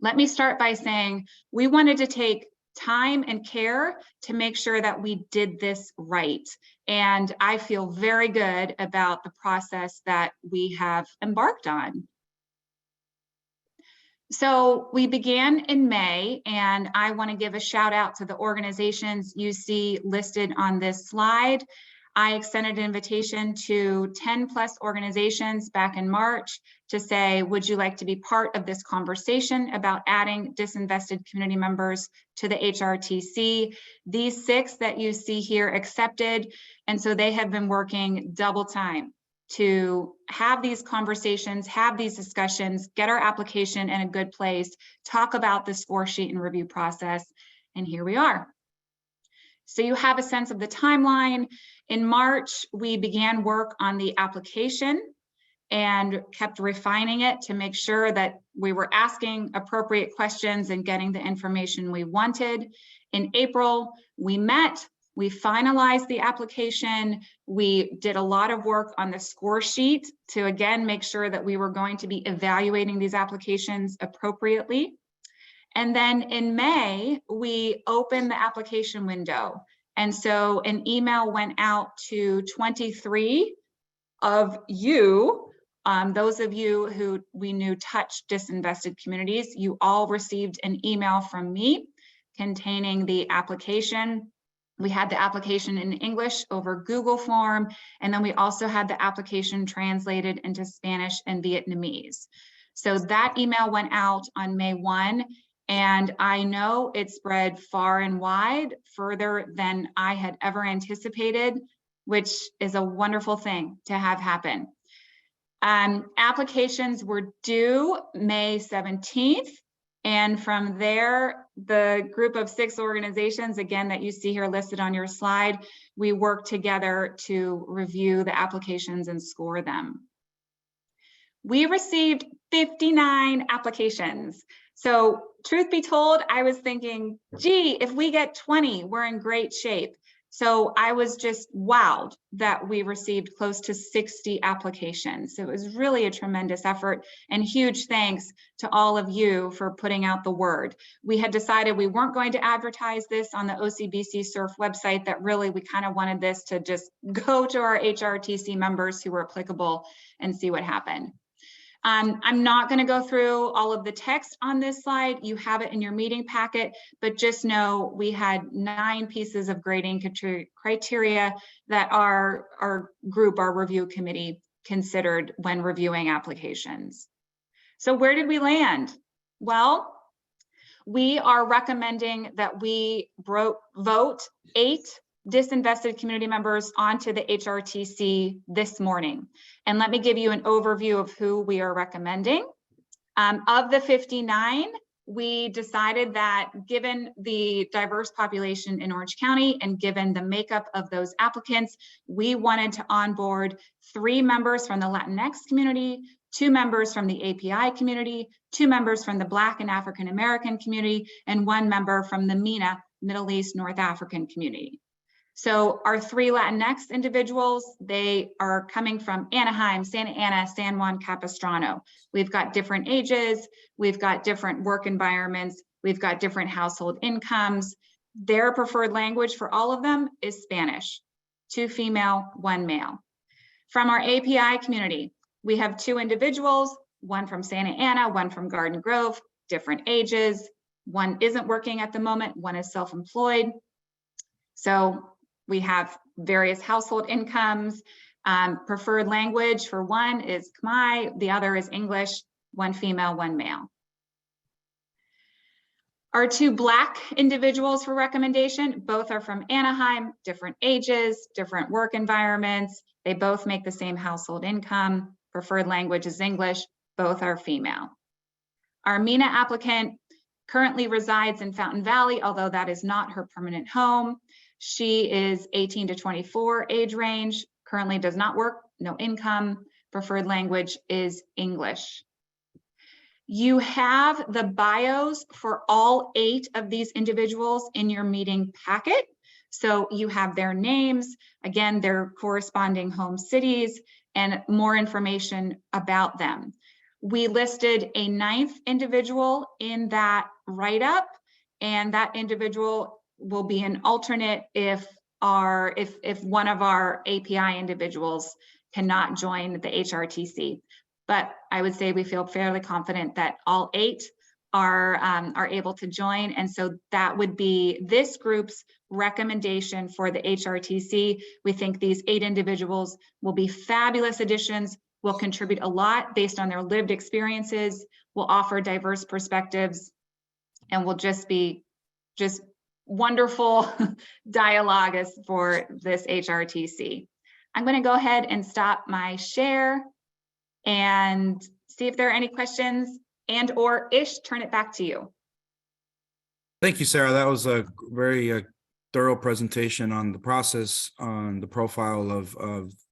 Let me start by saying we wanted to take time and care to make sure that we did this right. And I feel very good about the process that we have embarked on. So we began in May, and I want to give a shout out to the organizations you see listed on this slide. I extended an invitation to 10 plus organizations back in March to say, would you like to be part of this conversation about adding disinvested community members to the HRTC? These 6 that you see here accepted, and so they have been working double time to have these conversations, have these discussions, get our application in a good place, talk about the score sheet and review process, and here we are. So you have a sense of the timeline. In March, we began work on the application and kept refining it to make sure that we were asking appropriate questions and getting the information we wanted. In April, we met, we finalized the application. We did a lot of work on the score sheet to again make sure that we were going to be evaluating these applications appropriately. And then in May, we opened the application window. And so an email went out to 23 of you, those of you who we knew touched disinvested communities. You all received an email from me containing the application. We had the application in English over Google form, and then we also had the application translated into Spanish and Vietnamese. So that email went out on May 1, and I know it spread far and wide, further than I had ever anticipated, which is a wonderful thing to have happen. Applications were due May 17th. And from there, the group of 6 organizations, again, that you see here listed on your slide, we worked together to review the applications and score them. We received 59 applications. So truth be told, I was thinking, gee, if we get 20, we're in great shape. So I was just wowed that we received close to 60 applications. It was really a tremendous effort, and huge thanks to all of you for putting out the word. We had decided we weren't going to advertise this on the OCBC SURF website, that really we kind of wanted this to just go to our HRTC members who were applicable and see what happened. I'm not going to go through all of the text on this slide. You have it in your meeting packet, but just know we had 9 pieces of grading criteria that our review committee considered when reviewing applications. So where did we land? Well, we are recommending that we vote 8 disinvested community members onto the HRTC this morning. And let me give you an overview of who we are recommending. Of the 59, we decided that given the diverse population in Orange County and given the makeup of those applicants, we wanted to onboard 3 members from the Latinx community, 2 members from the API community, 2 members from the Black and African American community, and 1 member from the MENA, Middle East North African community. So our 3 Latinx individuals, they are coming from Anaheim, Santa Ana, San Juan Capistrano. We've got different ages, we've got different work environments, we've got different household incomes. Their preferred language for all of them is Spanish. 2 female, 1 male. From our API community, we have 2 individuals, 1 from Santa Ana, 1 from Garden Grove, different ages. 1 isn't working at the moment, 1 is self-employed. So we have various household incomes. Preferred language for 1 is Khmer, the other is English, 1 female, 1 male. Our two Black individuals for recommendation, both are from Anaheim, different ages, different work environments. They both make the same household income. Preferred language is English. Both are female. Our MENA applicant currently resides in Fountain Valley, although that is not her permanent home. She is 18 to 24 age range, currently does not work, no income. Preferred language is English. You have the bios for all 8 of these individuals in your meeting packet. So you have their names, again, their corresponding home cities, and more information about them. We listed a 9th individual in that write-up, and that individual will be an alternate if one of our API individuals cannot join the HRTC. But I would say we feel fairly confident that all 8 are able to join. And so that would be this group's recommendation for the HRTC. We think these 8 individuals will be fabulous additions, will contribute a lot based on their lived experiences, will offer diverse perspectives, and will just be wonderful dialoguists for this HRTC. I'm going to go ahead and stop my share and see if there are any questions, and or Ish, turn it back to you. Thank you, Sarah. That was a very thorough presentation on the process, on the profile of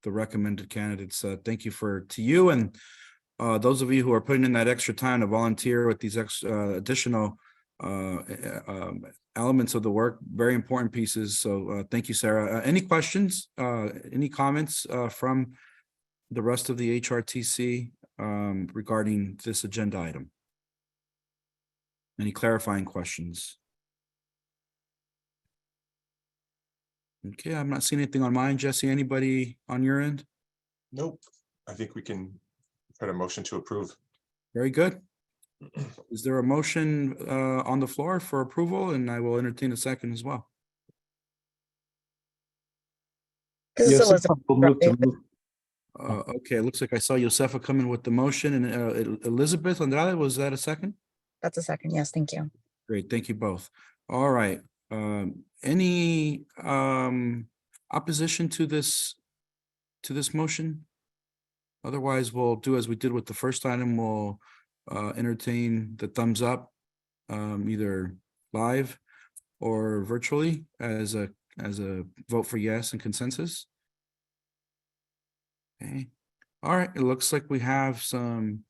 the recommended candidates. Thank you to you and those of you who are putting in that extra time to volunteer with these additional elements of the work, very important pieces. So thank you, Sarah. Any questions, any comments from the rest of the HRTC regarding this agenda item? Any clarifying questions? Okay, I'm not seeing anything on mine. Jesse, anybody on your end? Nope. I think we can put a motion to approve. Very good. Is there a motion on the floor for approval? And I will entertain a second as well. Yes, we'll move to move. Okay, it looks like I saw Josefa come in with the motion, and Elizabeth Andrade, was that a second? That's a second. Yes, thank you. Great, thank you both. All right. Any opposition to this motion? Otherwise, we'll do as we did with the first item. We'll entertain the thumbs up, either live or virtually, as a vote for yes and consensus. Okay. All right. It looks like we have some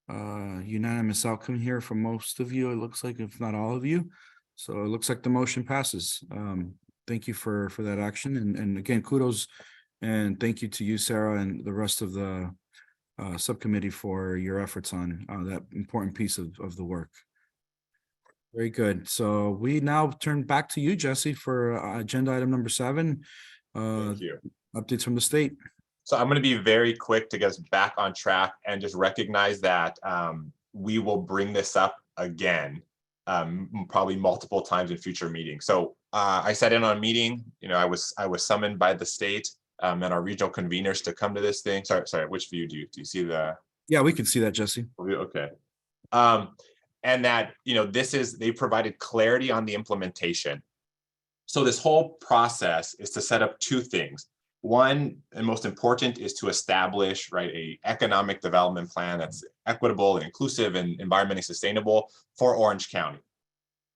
unanimous outcome here from most of you. It looks like, if not all of you. So it looks like the motion passes. Thank you for that action. And again, kudos and thank you to you, Sarah, and the rest of the subcommittee for your efforts on that important piece of the work. Very good. So we now turn back to you, Jesse, for agenda item number 7. Thank you. Updates from the state. So I'm going to be very quick to get us back on track and just recognize that we will bring this up again, probably multiple times in future meetings. So I sat in on a meeting. I was summoned by the state and our regional conveners to come to this thing. Sorry, which view do you see the? Yeah, we can see that, Jesse. Okay. And that, they provided clarity on the implementation. So this whole process is to set up 2 things. One, and most important, is to establish, a economic development plan that's equitable and inclusive and environmentally sustainable for Orange County.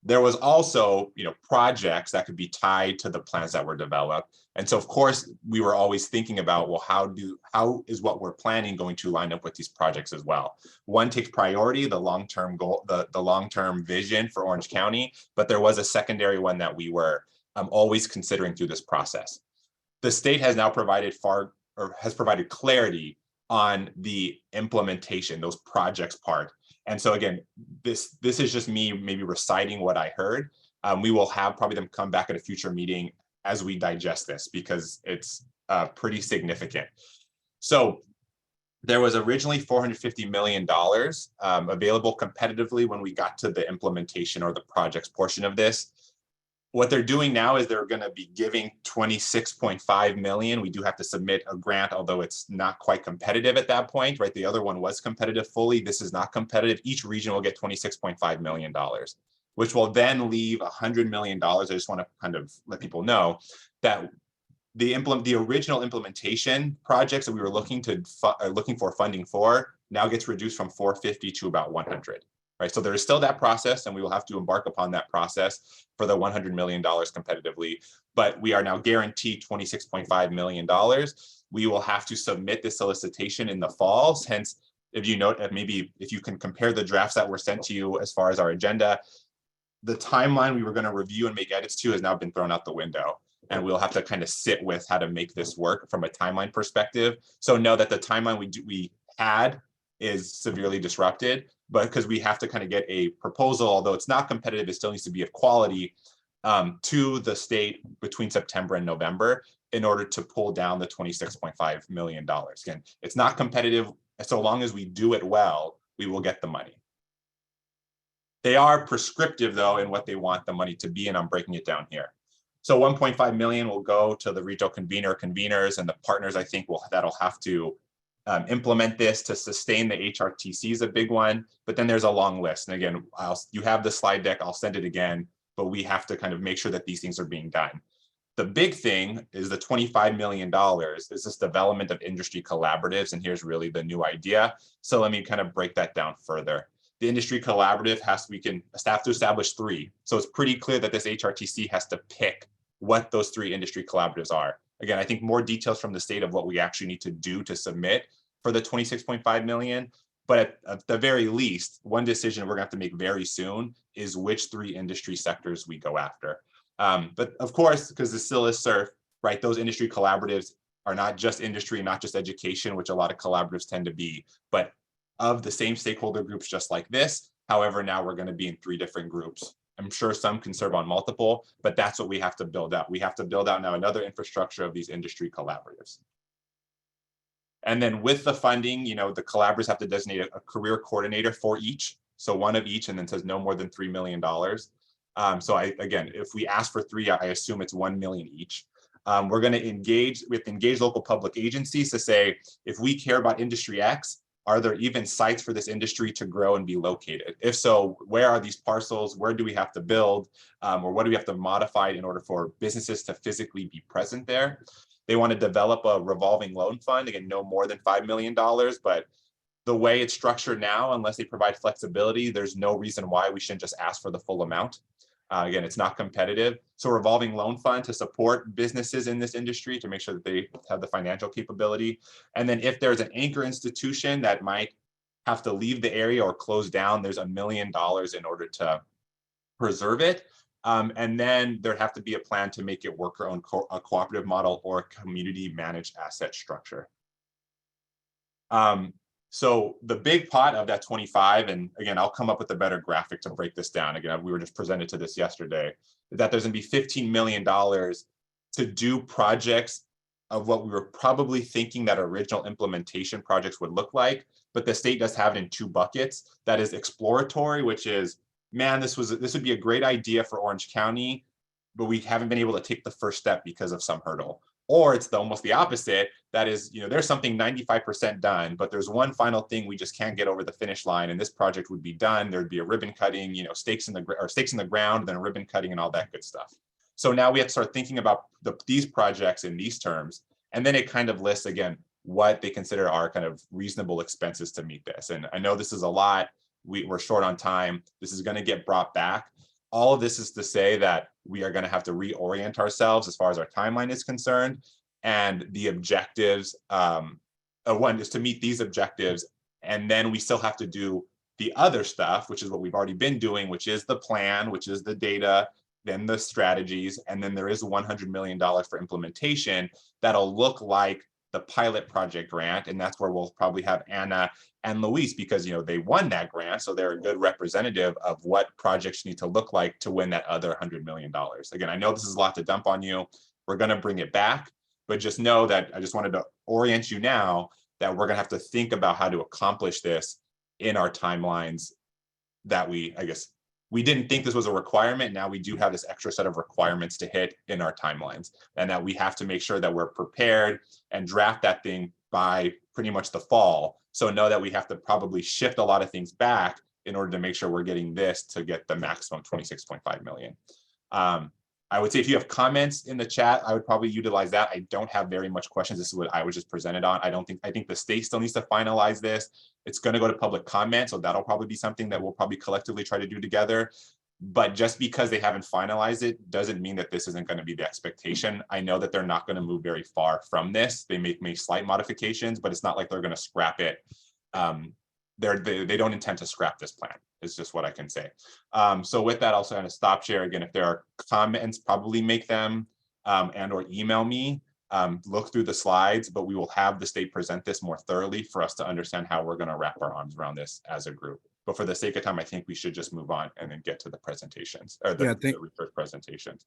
There was also, projects that could be tied to the plans that were developed. And so, of course, we were always thinking about, well, how is what we're planning going to line up with these projects as well? One takes priority, the long-term goal, the long-term vision for Orange County, but there was a secondary one that we were always considering through this process. The state has now provided clarity on the implementation, those projects part. And so again, this is just me maybe reciting what I heard. We will have probably them come back at a future meeting as we digest this, because it's pretty significant. So there was originally $450 million available competitively when we got to the implementation or the projects portion of this. What they're doing now is they're going to be giving $26.5 million. We do have to submit a grant, although it's not quite competitive at that point, The other one was competitive fully. This is not competitive. Each region will get $26.5 million. which will then leave $100 million. I just want to kind of let people know that the original implementation projects that we were looking for funding for now gets reduced from 450 to about 100. Right, so there is still that process, and we will have to embark upon that process for the $100 million competitively. But we are now guaranteed $26.5 million. We will have to submit this solicitation in the fall. Hence, if you note, maybe if you can compare the drafts that were sent to you as far as our agenda, the timeline we were going to review and make edits to has now been thrown out the window. And we'll have to kind of sit with how to make this work from a timeline perspective. So know that the timeline we had is severely disrupted, but because we have to kind of get a proposal, although it's not competitive, it still needs to be of quality to the state between September and November in order to pull down the $26.5 million. Again, it's not competitive. So long as we do it well, we will get the money. They are prescriptive though in what they want the money to be, and I'm breaking it down here. So 1.5 million will go to the regional conveners and the partners. I think that'll have to implement this to sustain the HRTC is a big one, but then there's a long list. And again, you have the slide deck, I'll send it again, but we have to kind of make sure that these things are being done. The big thing is the $25 million is this development of industry collaboratives. And here's really the new idea. So let me kind of break that down further. The industry collaborative we can have to establish 3. So it's pretty clear that this HRTC has to pick what those 3 industry collaboratives are. Again, I think more details from the state of what we actually need to do to submit for the 26.5 million. But at the very least, one decision we're going to have to make very soon is which 3 industry sectors we go after. But of course, because this still is SURF, right? Those industry collaboratives are not just industry, not just education, which a lot of collaboratives tend to be, but of the same stakeholder groups just like this. However, now we're going to be in 3 different groups. I'm sure some can serve on multiple, but that's what we have to build out. We have to build out now another infrastructure of these industry collaboratives. And then with the funding, the collaboratives have to designate a career coordinator for each. So one of each, and then says no more than $3 million. So again, if we ask for 3, I assume it's 1 million each. We're going to engage local public agencies to say, if we care about industry X, are there even sites for this industry to grow and be located? If so, where are these parcels? Where do we have to build? Or what do we have to modify in order for businesses to physically be present there? They want to develop a revolving loan fund, again, no more than $5 million, but the way it's structured now, unless they provide flexibility, there's no reason why we shouldn't just ask for the full amount. Again, it's not competitive. So revolving loan fund to support businesses in this industry to make sure that they have the financial capability. And then if there's an anchor institution that might have to leave the area or close down, there's $1 million in order to preserve it. And then there'd have to be a plan to make it worker-owned a cooperative model or a community managed asset structure. So the big pot of that 25, and again, I'll come up with a better graphic to break this down. Again, we were just presented to this yesterday, that there's going to be $15 million to do projects of what we were probably thinking that original implementation projects would look like. But the state does have it in 2 buckets. That is exploratory, which is, man, this would be a great idea for Orange County, but we haven't been able to take the first step because of some hurdle. Or it's almost the opposite. That is, there's something 95% done, but there's one final thing we just can't get over the finish line, and this project would be done. There'd be a ribbon cutting, stakes in the ground, then a ribbon cutting and all that good stuff. So now we have to start thinking about these projects in these terms, and then it kind of lists again what they consider are kind of reasonable expenses to meet this. And I know this is a lot. We're short on time. This is going to get brought back. All of this is to say that we are going to have to reorient ourselves as far as our timeline is concerned. And the objectives, one is to meet these objectives. And then we still have to do the other stuff, which is what we've already been doing, which is the plan, which is the data, then the strategies. And then there is $100 million for implementation that'll look like the pilot project grant. And that's where we'll probably have Anna and Luis, because they won that grant, so they're a good representative of what projects need to look like to win that other $100 million. Again, I know this is a lot to dump on you. We're going to bring it back, but just know that I just wanted to orient you now that we're going to have to think about how to accomplish this in our timelines that we didn't think this was a requirement. Now we do have this extra set of requirements to hit in our timelines, and that we have to make sure that we're prepared and draft that thing by pretty much the fall. So know that we have to probably shift a lot of things back in order to make sure we're getting this to get the maximum 26.5 million. I would say if you have comments in the chat, I would probably utilize that. I don't have very much questions. This is what I was just presented on. I think the state still needs to finalize this. It's going to go to public comment. So that'll probably be something that we'll probably collectively try to do together. But just because they haven't finalized it doesn't mean that this isn't going to be the expectation. I know that they're not going to move very far from this. They may make slight modifications, but it's not like they're going to scrap it. They don't intend to scrap this plan. It's just what I can say. So with that, I'll kind of stop share. Again, if there are comments, probably make them and or email me. Look through the slides, but we will have the state present this more thoroughly for us to understand how we're going to wrap our arms around this as a group. But for the sake of time, I think we should just move on and then get to the presentations or the research presentations.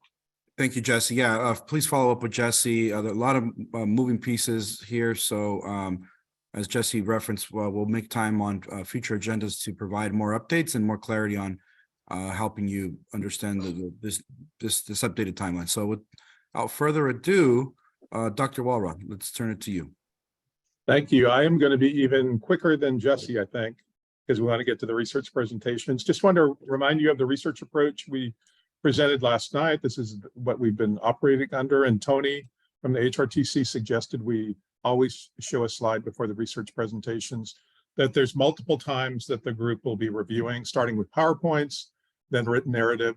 Thank you, Jesse. Yeah, please follow up with Jesse. There are a lot of moving pieces here. So as Jesse referenced, we'll make time on future agendas to provide more updates and more clarity on helping you understand this updated timeline. So without further ado, Dr. Walrod, let's turn it to you. Thank you. I am going to be even quicker than Jesse, I think, because we want to get to the research presentations. Just want to remind you of the research approach we presented last night. This is what we've been operating under, and Tony from the HRTC suggested we always show a slide before the research presentations, that there's multiple times that the group will be reviewing, starting with PowerPoints, then written narrative.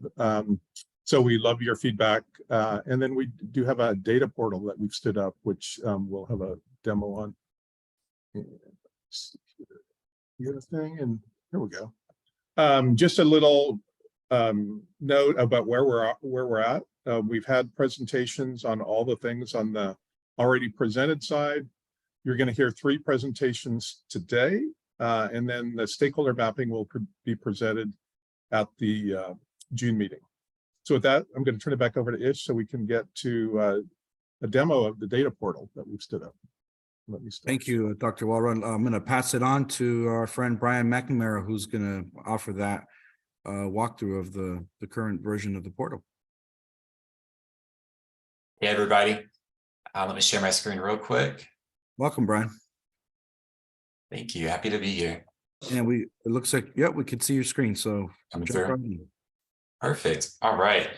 So we love your feedback. And then we do have a data portal that we've stood up, which we'll have a demo on. The other thing, and here we go. Just a little note about where we're at. We've had presentations on all the things on the already presented side. You're going to hear 3 presentations today, and then the stakeholder mapping will be presented at the June meeting. So with that, I'm going to turn it back over to Ish so we can get to a demo of the data portal that we've stood up. Let me start. Thank you, Dr. Walrod. I'm going to pass it on to our friend Brian McNamara, who's going to offer that walkthrough of the current version of the portal. Hey, everybody. Let me share my screen real quick. Welcome, Brian. Thank you. Happy to be here. And it looks like, yeah, we could see your screen. So Coming jump through. right in. Perfect. All right.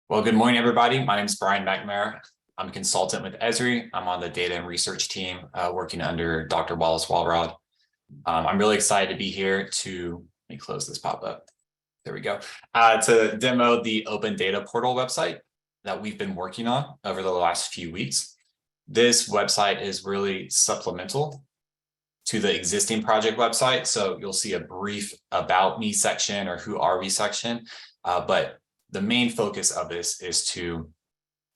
Well, good morning, everybody. My name is Brian McNamara. I'm a consultant with Esri. I'm on the data and research team working under Dr. Wallace Walrod. I'm really excited to be here to, let me close this pop-up. There we go. To demo the Open Data Portal website that we've been working on over the last few weeks. This website is really supplemental to the existing project website. So you'll see a brief about me section or who are we section. But the main focus of this is to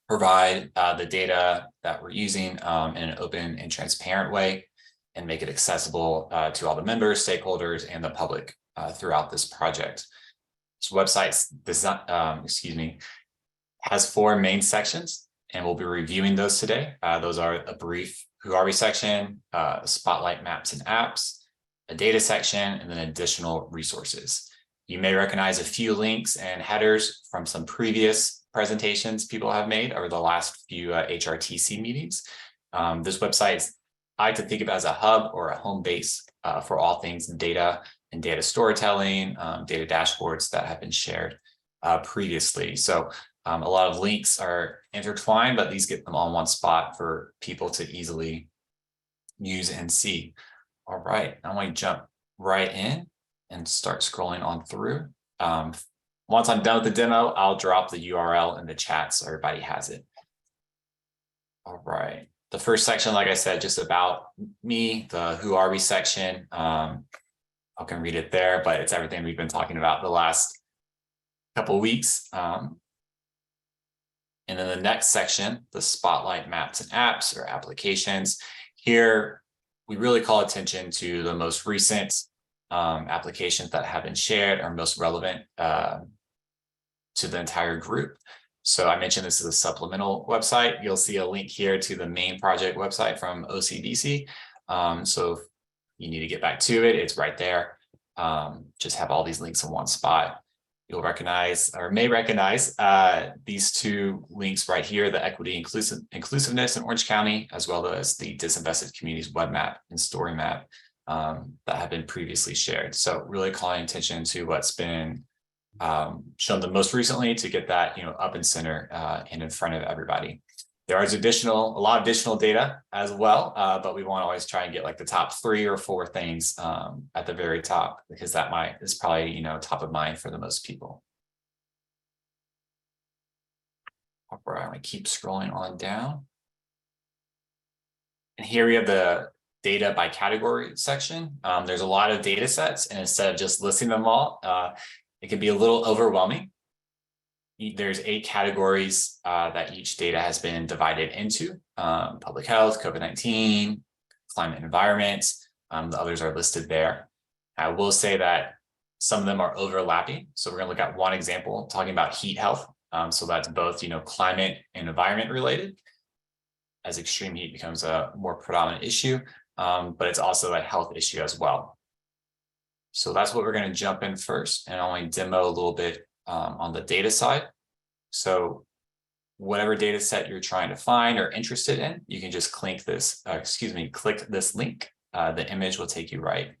provide the data that we're using in an open and transparent way and make it accessible to all the members, stakeholders, and the public throughout this project. This website's design, has 4 main sections, and we'll be reviewing those today. Those are a brief who are we section, spotlight maps and apps, a data section, and then additional resources. You may recognize a few links and headers from some previous presentations people have made over the last few HRTC meetings. This website, I like to think of it as a hub or a home base for all things data and data storytelling, data dashboards that have been shared previously. So a lot of links are intertwined, but these get them all in one spot for people to easily use and see. All right, I want to jump right in and start scrolling on through. Once I'm done with the demo, I'll drop the URL in the chat so everybody has it. All right, the first section, like I said, just about me, the who are we section. I can read it there, but it's everything we've been talking about the last couple of weeks. And then the next section, the spotlight maps and apps or applications. Here, we really call attention to the most recent applications that have been shared or most relevant to the entire group. So I mentioned this is a supplemental website. You'll see a link here to the main project website from OCDC. So if you need to get back to it, it's right there. Just have all these links in one spot. You'll recognize or may recognize these 2 links right here, the equity inclusiveness in Orange County, as well as the disinvested communities web map and story map. that have been previously shared. So really calling attention to what's been shown the most recently to get that, up and center and in front of everybody. There is a lot of additional data as well, but we want to always try and get like the top 3 or 4 things at the very top, because that is probably, top of mind for the most people. All right, I'm going to keep scrolling on down. And here we have the data by category section. There's a lot of data sets, and instead of just listing them all, it can be a little overwhelming. There's 8 categories that each data has been divided into: public health, COVID-19, climate and environment. The others are listed there. I will say that some of them are overlapping. So we're going to look at one example talking about heat health. So that's both, climate and environment related, as extreme heat becomes a more predominant issue, but it's also a health issue as well. So that's what we're going to jump in first, and only demo a little bit on the data side. So whatever data set you're trying to find or interested in, you can just click this link. The image will take you right.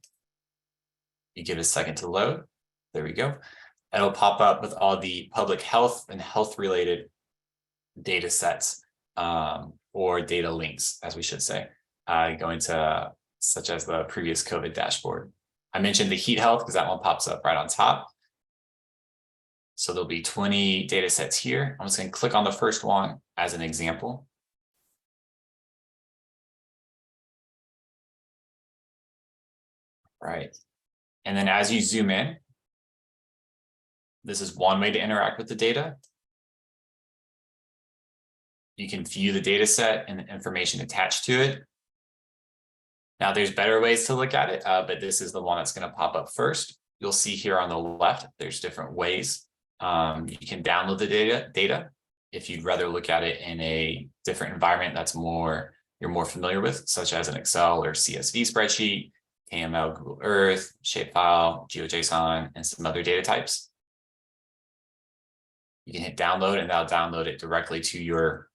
You give it a second to load. There we go. It'll pop up with all the public health and health related data sets, or data links, as we should say, going to such as the previous COVID dashboard. I mentioned the heat health because that one pops up right on top. So there'll be 20 data sets here. I'm just going to click on the first one as an example. Right. And then as you zoom in, this is one way to interact with the data. You can view the data set and the information attached to it. Now there's better ways to look at it, but this is the one that's going to pop up first. You'll see here on the left, there's different ways. You can download the data if you'd rather look at it in a different environment that's you're more familiar with, such as an Excel or CSV spreadsheet, KML, Google Earth, shapefile, GeoJSON, and some other data types. You can hit download, and that'll download it directly to your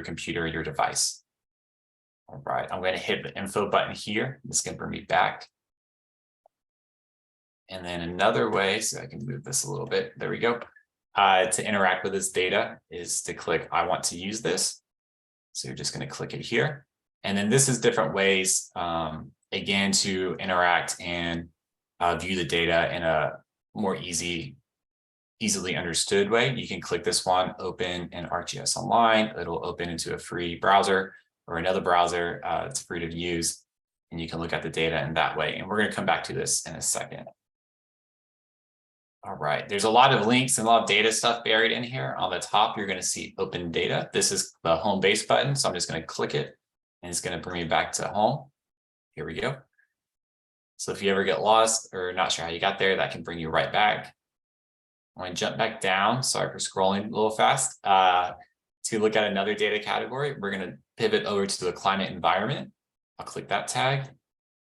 computer or your device. All right, I'm going to hit the info button here. This can bring me back. And then another way, so I can move this a little bit. There we go. To interact with this data is to click, I want to use this. So you're just going to click it here. And then this is different ways, again, to interact and view the data in a more easily understood way. You can click this one, open in ArcGIS Online. It'll open into a free browser or another browser. It's free to use, and you can look at the data in that way. And we're going to come back to this in a second. All right, there's a lot of links and a lot of data stuff buried in here. On the top, you're going to see open data. This is the home base button. So I'm just going to click it, and it's going to bring me back to home. Here we go. So if you ever get lost or not sure how you got there, that can bring you right back. I'm going to jump back down. Sorry for scrolling a little fast. To look at another data category, we're going to pivot over to the climate environment. I'll click that tag,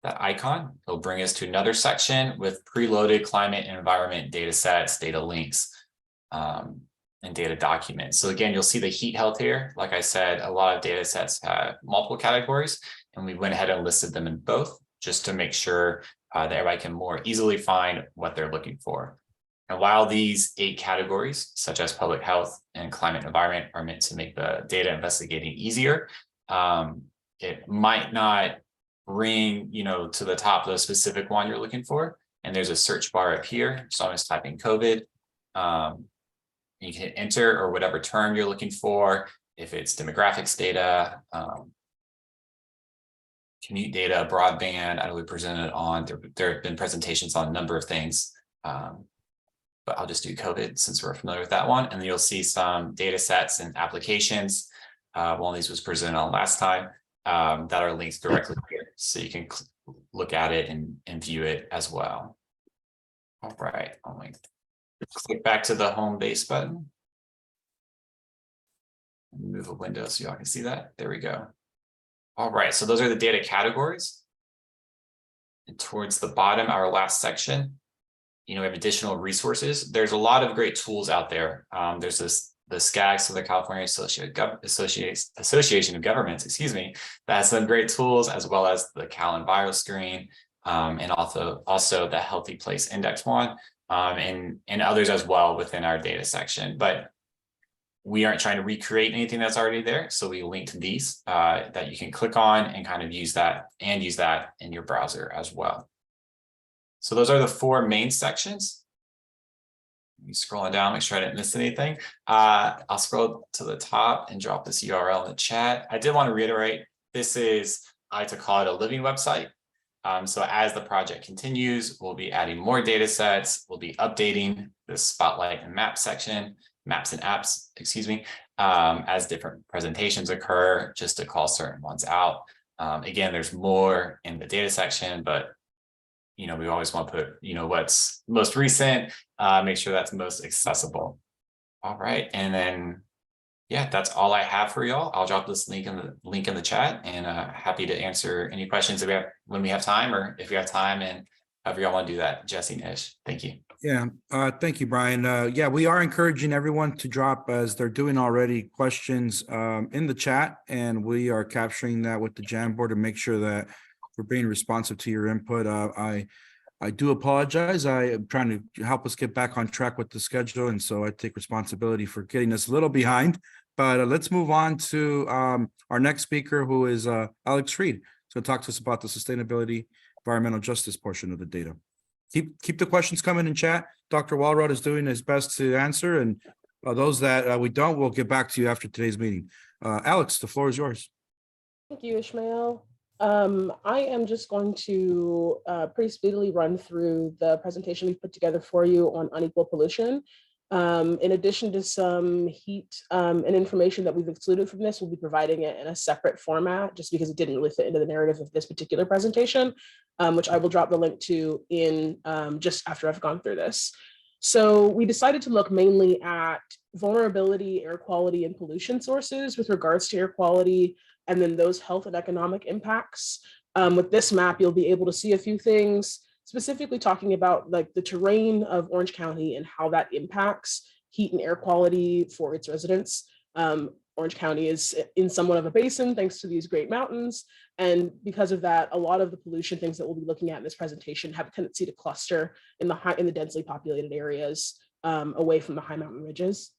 that icon. It'll bring us to another section with preloaded climate and environment data sets, data links, and data documents. So again, you'll see the heat health here. Like I said, a lot of data sets have multiple categories, and we went ahead and listed them in both just to make sure that everybody can more easily find what they're looking for. And while these 8 categories, such as public health and climate and environment, are meant to make the data investigating easier, it might not bring to the top of the specific one you're looking for. And there's a search bar up here. So I'm just typing COVID. You can hit enter or whatever term you're looking for. If it's demographics data, commute data, broadband, I know we presented on, there have been presentations on a number of things. But I'll just do COVID since we're familiar with that one. And then you'll see some data sets and applications. One of these was presented on last time that are linked directly here. So you can look at it and view it as well. All right, I'm going to click back to the home base button. Move a window so y'all can see that. There we go. All right, so those are the data categories. And towards the bottom, our last section, we have additional resources. There's a lot of great tools out there. There's this the SCAG, so the California Association of Governments, excuse me, that has some great tools, as well as the Cal Enviro Screen, and also the Healthy Place Index one, and others as well within our data section. But we aren't trying to recreate anything that's already there. So we linked these that you can click on and kind of use that in your browser as well. So those are the 4 main sections. Let me scrolling down, make sure I didn't miss anything. I'll scroll to the top and drop this URL in the chat. I did want to reiterate, this is, I like to call it a living website. So as the project continues, we'll be adding more data sets. We'll be updating the Spotlight and Map section, Maps and Apps, excuse me, as different presentations occur, just to call certain ones out. Again, there's more in the data section, but we always want to put, what's most recent, make sure that's most accessible. All right, and then, yeah, that's all I have for y'all. I'll drop this link in the chat, and happy to answer any questions that we have when we have time, or if we have time, and however y'all want to do that. Jesse and Ish, thank you. Yeah, thank you, Brian. Yeah, we are encouraging everyone to drop, as they're doing already, questions in the chat, and we are capturing that with the Jamboard to make sure that we're being responsive to your input. I do apologize. I am trying to help us get back on track with the schedule, and so I take responsibility for getting us a little behind. But let's move on to our next speaker, who is Alex Reed. So talk to us about the sustainability, environmental justice portion of the data. Keep the questions coming in chat. Dr. Walrod is doing his best to answer, and those that we don't, we'll get back to you after today's meeting. Alex, the floor is yours. Thank you, Ishmael. I am just going to pretty speedily run through the presentation we've put together for you on unequal pollution. In addition to some heat and information that we've excluded from this, we'll be providing it in a separate format, just because it didn't really fit into the narrative of this particular presentation, which I will drop the link to in just after I've gone through this. So we decided to look mainly at vulnerability, air quality, and pollution sources with regards to air quality, and then those health and economic impacts. With this map, you'll be able to see a few things, specifically talking about like the terrain of Orange County and how that impacts heat and air quality for its residents. Orange County is in somewhat of a basin thanks to these great mountains. And because of that, a lot of the pollution things that we'll be looking at in this presentation have a tendency to cluster in the densely populated areas away from the high mountain ridges.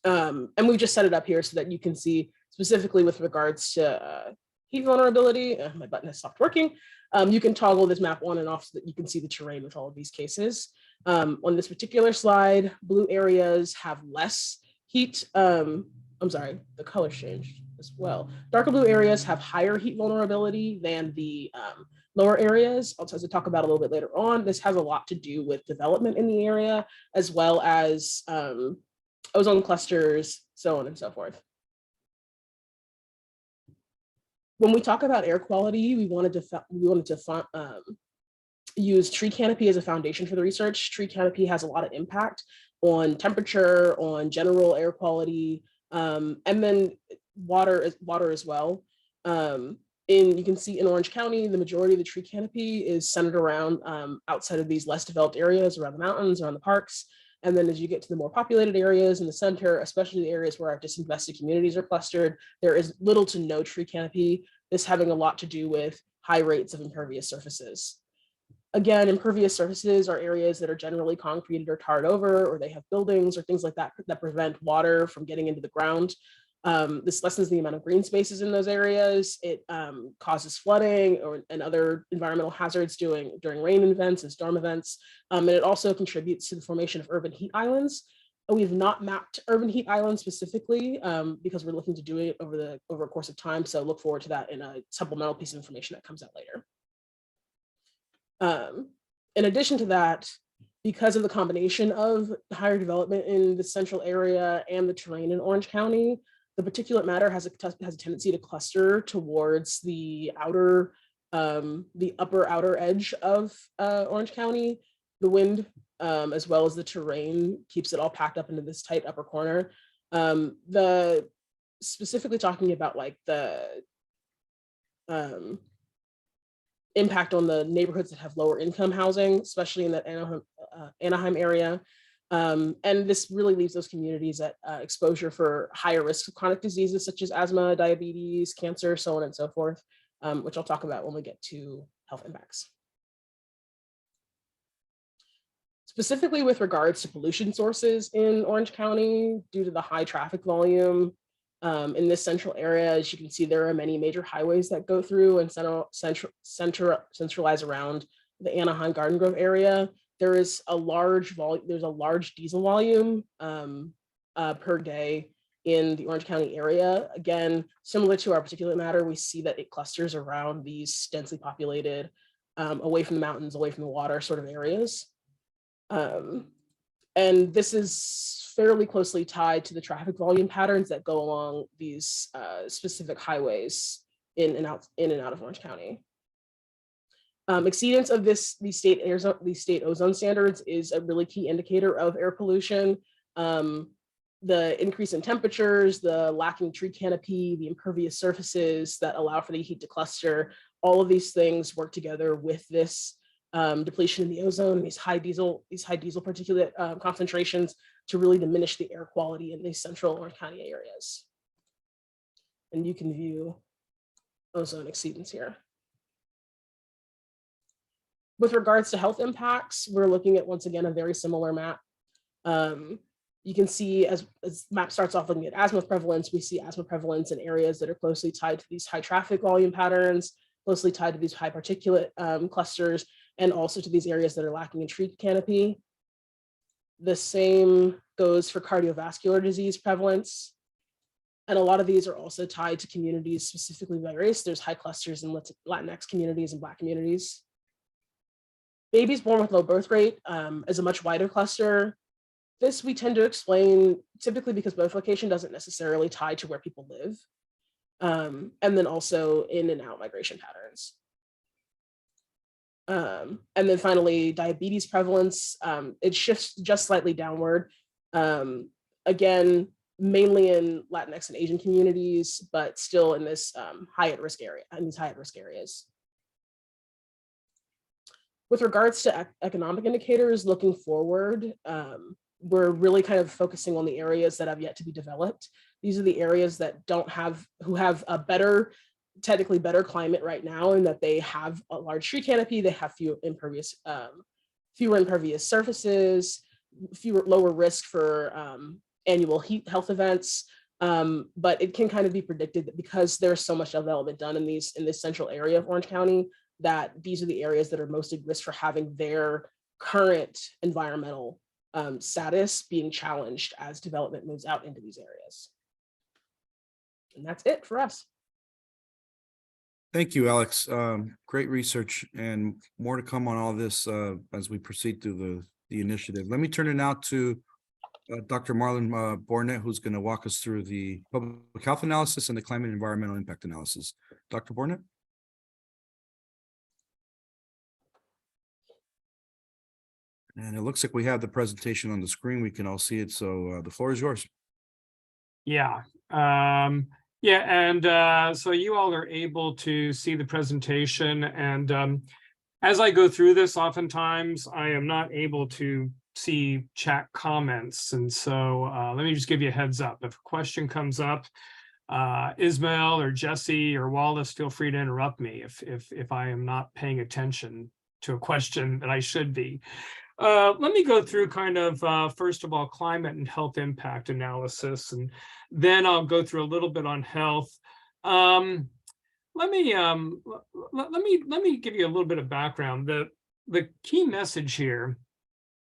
And we've just set it up here so that you can see specifically with regards to heat vulnerability. My button has stopped working. You can toggle this map on and off so that you can see the terrain with all of these cases. On this particular slide, blue areas have less heat. I'm sorry, the color changed as well. Darker blue areas have higher heat vulnerability than the lower areas. I'll talk about a little bit later on. This has a lot to do with development in the area, as well as ozone clusters, so on and so forth. When we talk about air quality, we wanted to use tree canopy as a foundation for the research. Tree canopy has a lot of impact on temperature, on general air quality, and then water as well. You can see in Orange County, the majority of the tree canopy is centered around outside of these less developed areas, around the mountains, around the parks. And then as you get to the more populated areas in the center, especially the areas where our disinvested communities are clustered, there is little to no tree canopy, this having a lot to do with high rates of impervious surfaces. Again, impervious surfaces are areas that are generally concreted or tarred over, or they have buildings or things like that that prevent water from getting into the ground. This lessens the amount of green spaces in those areas. It causes flooding and other environmental hazards during rain events and storm events. And it also contributes to the formation of urban heat islands. We've not mapped urban heat islands specifically because we're looking to do it over a course of time. So look forward to that in a supplemental piece of information that comes out later. In addition to that, because of the combination of higher development in the central area and the terrain in Orange County, the particulate matter has a tendency to cluster towards the upper outer edge of Orange County. The wind, as well as the terrain, keeps it all packed up into this tight upper corner. Specifically talking about like the impact on the neighborhoods that have lower income housing, especially in that Anaheim area. And this really leaves those communities at exposure for higher risk of chronic diseases such as asthma, diabetes, cancer, so on and so forth, which I'll talk about when we get to health impacts. Specifically with regards to pollution sources in Orange County, due to the high traffic volume in this central area, as you can see, there are many major highways that go through and centralize around the Anaheim Garden Grove area. There is a large diesel volume per day in the Orange County area. Again, similar to our particulate matter, we see that it clusters around these densely populated, away from the mountains, away from the water sort of areas. And this is fairly closely tied to the traffic volume patterns that go along these specific highways in and out of Orange County. Exceedance of these state ozone standards is a really key indicator of air pollution. The increase in temperatures, the lacking tree canopy, the impervious surfaces that allow for the heat to cluster, all of these things work together with this depletion in the ozone, these high diesel particulate concentrations to really diminish the air quality in these central Orange County areas. And you can view ozone exceedance here. With regards to health impacts, we're looking at, once again, a very similar map. You can see as map starts off looking at asthma prevalence, we see asthma prevalence in areas that are closely tied to these high traffic volume patterns, closely tied to these high particulate clusters, and also to these areas that are lacking in tree canopy. The same goes for cardiovascular disease prevalence. And a lot of these are also tied to communities specifically by race. There's high clusters in Latinx communities and Black communities. Babies born with low birth rate is a much wider cluster. This we tend to explain typically because birth location doesn't necessarily tie to where people live. And then also in and out migration patterns. And then finally, diabetes prevalence, it shifts just slightly downward. Again, mainly in Latinx and Asian communities, but still in this high at risk area, in these high at risk areas. With regards to economic indicators looking forward, we're really kind of focusing on the areas that have yet to be developed. These are the areas that who have a technically better climate right now, and that they have a large tree canopy, they have fewer impervious surfaces, lower risk for annual health events. But it can kind of be predicted that because there's so much development done in this central area of Orange County, that these are the areas that are most at risk for having their current environmental status being challenged as development moves out into these areas. And that's it for us. Thank you, Alex. Great research and more to come on all this as we proceed through the initiative. Let me turn it now to Dr. Marlon Bornet, who's going to walk us through the public health analysis and the climate and environmental impact analysis. Dr. Bornet? And it looks like we have the presentation on the screen. We can all see it. So the floor is yours. Yeah. So you all are able to see the presentation. And as I go through this, oftentimes I am not able to see chat comments. And so let me just give you a heads up. If a question comes up, Ismail or Jesse or Wallace, feel free to interrupt me if I am not paying attention to a question that I should be. Let me go through kind of, first of all, climate and health impact analysis, and then I'll go through a little bit on health. Let me give you a little bit of background. The key message here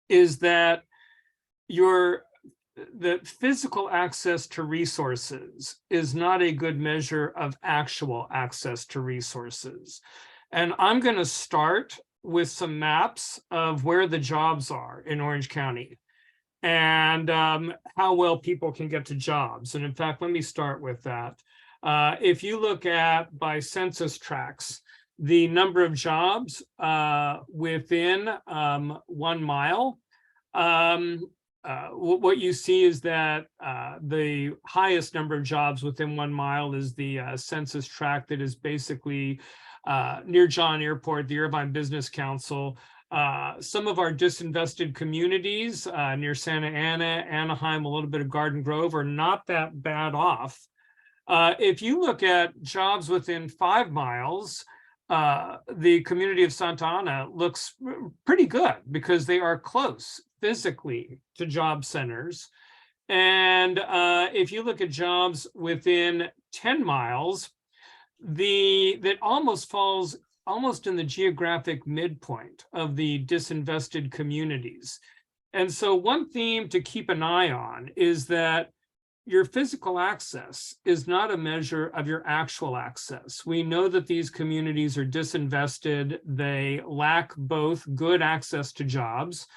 is that the physical access to resources is not a good measure of actual access to resources. And I'm going to start with some maps of where the jobs are in Orange County and how well people can get to jobs. And in fact, let me start with that. If you look at by census tracts, the number of jobs within 1 mile, what you see is that the highest number of jobs within 1 mile is the census tract that is basically near John Airport, the Irvine Business Council, Some of our disinvested communities near Santa Ana, Anaheim, a little bit of Garden Grove are not that bad off. If you look at jobs within 5 miles, the community of Santa Ana looks pretty good because they are close physically to job centers. And if you look at jobs within 10 miles, that almost falls almost in the geographic midpoint of the disinvested communities. And so one theme to keep an eye on is that your physical access is not a measure of your actual access. We know that these communities are disinvested. They lack both good access to jobs.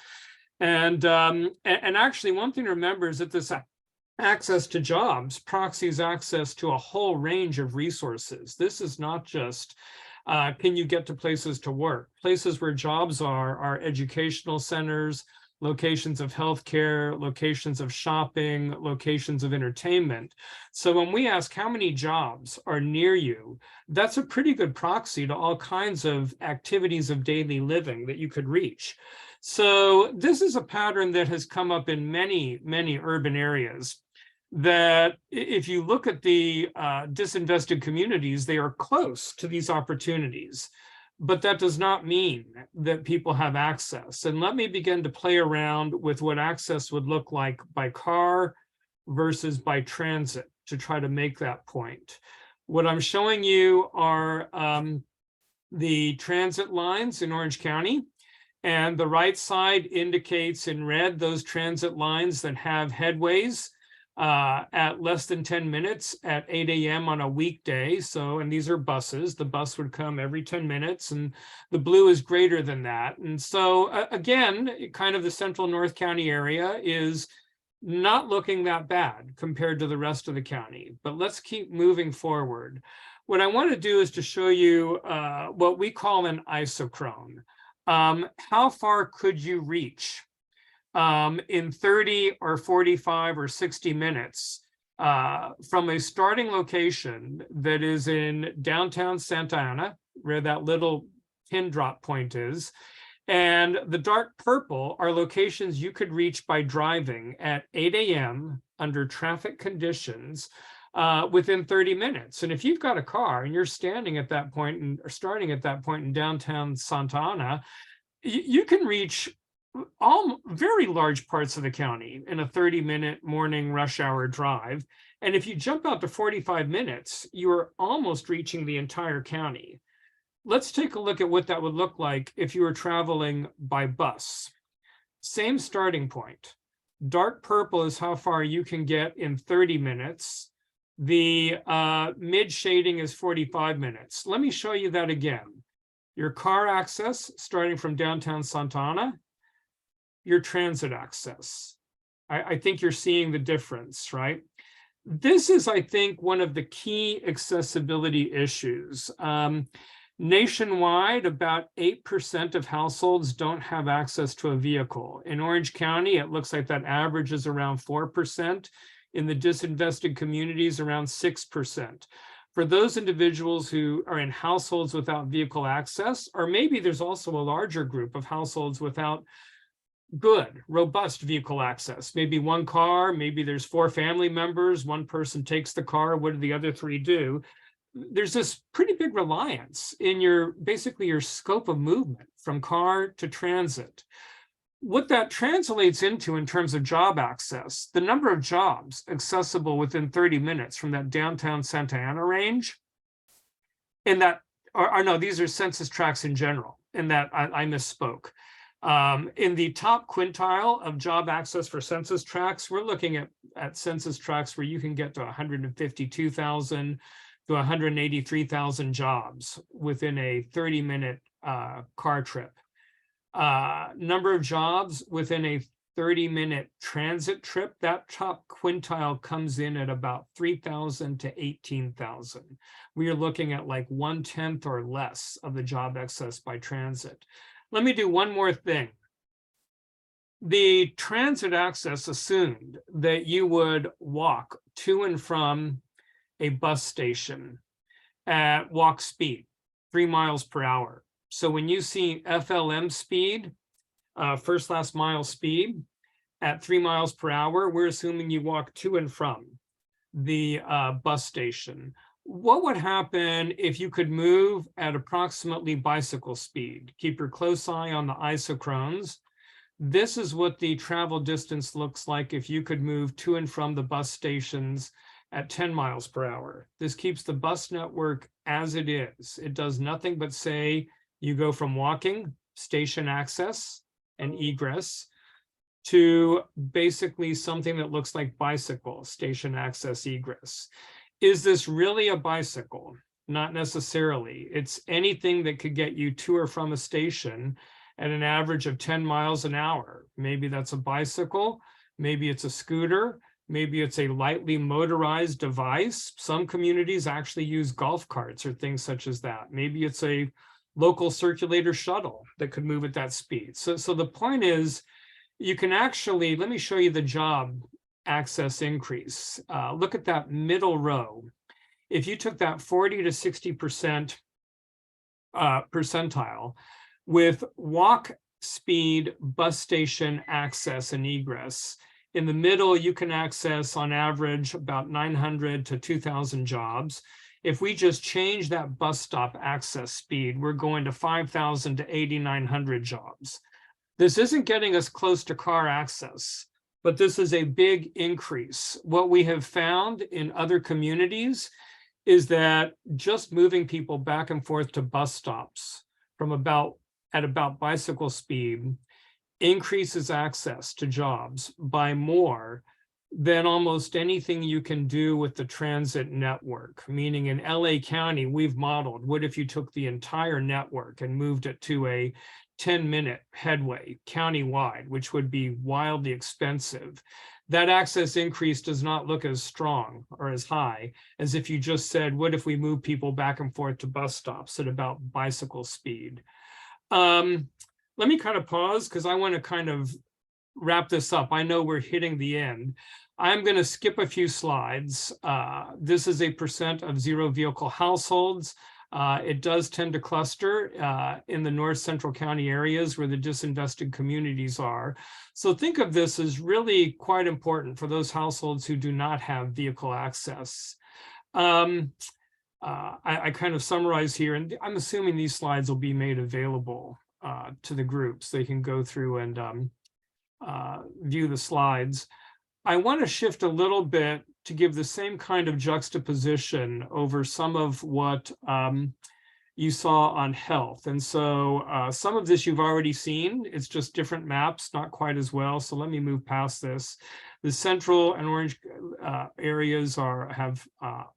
And actually one thing to remember is that this access to jobs proxies access to a whole range of resources. This is not just can you get to places to work? Places where jobs are educational centers, locations of healthcare, locations of shopping, locations of entertainment. So when we ask how many jobs are near you, that's a pretty good proxy to all kinds of activities of daily living that you could reach. So this is a pattern that has come up in many, many urban areas, that if you look at the disinvested communities, they are close to these opportunities. But that does not mean that people have access. And let me begin to play around with what access would look like by car versus by transit to try to make that point. What I'm showing you are the transit lines in Orange County. And the right side indicates in red those transit lines that have headways at less than 10 minutes at 8 a.m. on a weekday. So, and these are buses. The bus would come every 10 minutes, and the blue is greater than that. And so again, kind of the central North County area is not looking that bad compared to the rest of the county, but let's keep moving forward. What I want to do is to show you what we call an isochrone. How far could you reach in 30 or 45 or 60 minutes from a starting location that is in downtown Santa Ana, where that little pin drop point is. And the dark purple are locations you could reach by driving at 8 a.m. under traffic conditions within 30 minutes. And if you've got a car and you're standing at that point and or starting at that point in downtown Santa Ana, you can reach all very large parts of the county in a 30-minute morning rush hour drive. And if you jump out to 45 minutes, you are almost reaching the entire county. Let's take a look at what that would look like if you were traveling by bus. Same starting point. Dark purple is how far you can get in 30 minutes. The mid shading is 45 minutes. Let me show you that again. Your car access starting from downtown Santa Ana, your transit access. I think you're seeing the difference, right? This is, I think, one of the key accessibility issues. Nationwide, about 8% of households don't have access to a vehicle. In Orange County, it looks like that average is around 4%. In the disinvested communities, around 6%. For those individuals who are in households without vehicle access, or maybe there's also a larger group of households without good, robust vehicle access. Maybe one car, maybe there's 4 family members, one person takes the car, what do the other 3 do? There's this pretty big reliance in basically your scope of movement from car to transit. What that translates into in terms of job access, the number of jobs accessible within 30 minutes from that downtown Santa Ana range, and that, or no, these are census tracts in general, and that I misspoke. In the top quintile of job access for census tracts, we're looking at census tracts where you can get to 152,000 to 183,000 jobs within a 30-minute car trip. Number of jobs within a 30-minute transit trip, that top quintile comes in at about 3,000 to 18,000. We are looking at like 1/10 or less of the job access by transit. Let me do one more thing. The transit access assumed that you would walk to and from a bus station at walk speed, 3 miles per hour. So when you see FLM speed, first last mile speed at 3 miles per hour, we're assuming you walk to and from the bus station. What would happen if you could move at approximately bicycle speed? Keep your close eye on the isochrones. This is what the travel distance looks like if you could move to and from the bus stations at 10 miles per hour. This keeps the bus network as it is. It does nothing but say you go from walking, station access and egress, to basically something that looks like bicycle, station access egress. Is this really a bicycle? Not necessarily. It's anything that could get you to or from a station at an average of 10 miles an hour. Maybe that's a bicycle, maybe it's a scooter, maybe it's a lightly motorized device. Some communities actually use golf carts or things such as that. Maybe it's a local circulator shuttle that could move at that speed. So the point is, you can actually, let me show you the job access increase. Look at that middle row. If you took that 40 to 60% percentile with walk speed, bus station access and egress, in the middle, you can access on average about 900 to 2,000 jobs. If we just change that bus stop access speed, we're going to 5,000 to 8,900 jobs. This isn't getting us close to car access, but this is a big increase. What we have found in other communities is that just moving people back and forth to bus stops from about bicycle speed increases access to jobs by more than almost anything you can do with the transit network. Meaning in LA County, we've modeled, what if you took the entire network and moved it to a 10-minute headway countywide, which would be wildly expensive. That access increase does not look as strong or as high as if you just said, what if we move people back and forth to bus stops at about bicycle speed? Let me kind of pause because I want to kind of wrap this up. I know we're hitting the end. I'm going to skip a few slides. This is a percent of zero vehicle households. It does tend to cluster in the North Central County areas where the disinvested communities are. So think of this as really quite important for those households who do not have vehicle access. I kind of summarize here, and I'm assuming these slides will be made available to the groups. They can go through and view the slides. I want to shift a little bit to give the same kind of juxtaposition over some of what you saw on health. And so some of this you've already seen. It's just different maps, not quite as well. So let me move past this. The central and orange areas have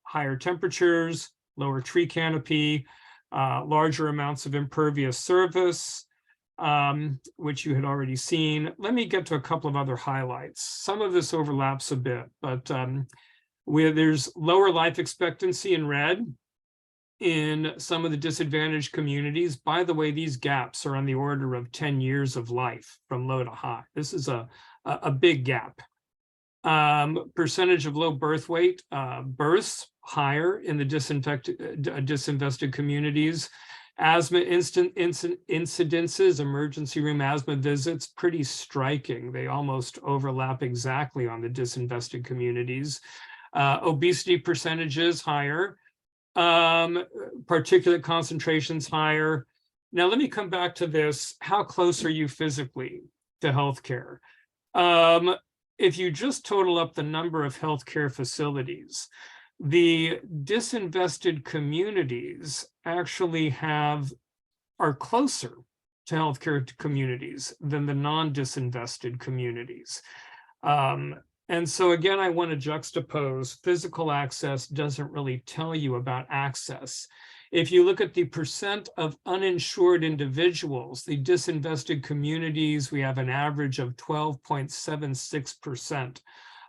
higher temperatures, lower tree canopy, larger amounts of impervious surface, which you had already seen. Let me get to a couple of other highlights. Some of this overlaps a bit, but where there's lower life expectancy in red in some of the disadvantaged communities. By the way, these gaps are on the order of 10 years of life from low to high. This is a big gap. Percentage of low birth weight, births higher in the disinvested communities. Asthma incidences, emergency room asthma visits, pretty striking. They almost overlap exactly on the disinvested communities. Obesity percentages higher, particulate concentrations higher. Now let me come back to this. How close are you physically to healthcare? If you just total up the number of healthcare facilities, the disinvested communities actually are closer to healthcare communities than the non-disinvested communities. And so again, I want to juxtapose physical access doesn't really tell you about access. If you look at the percent of uninsured individuals, the disinvested communities, we have an average of 12.76%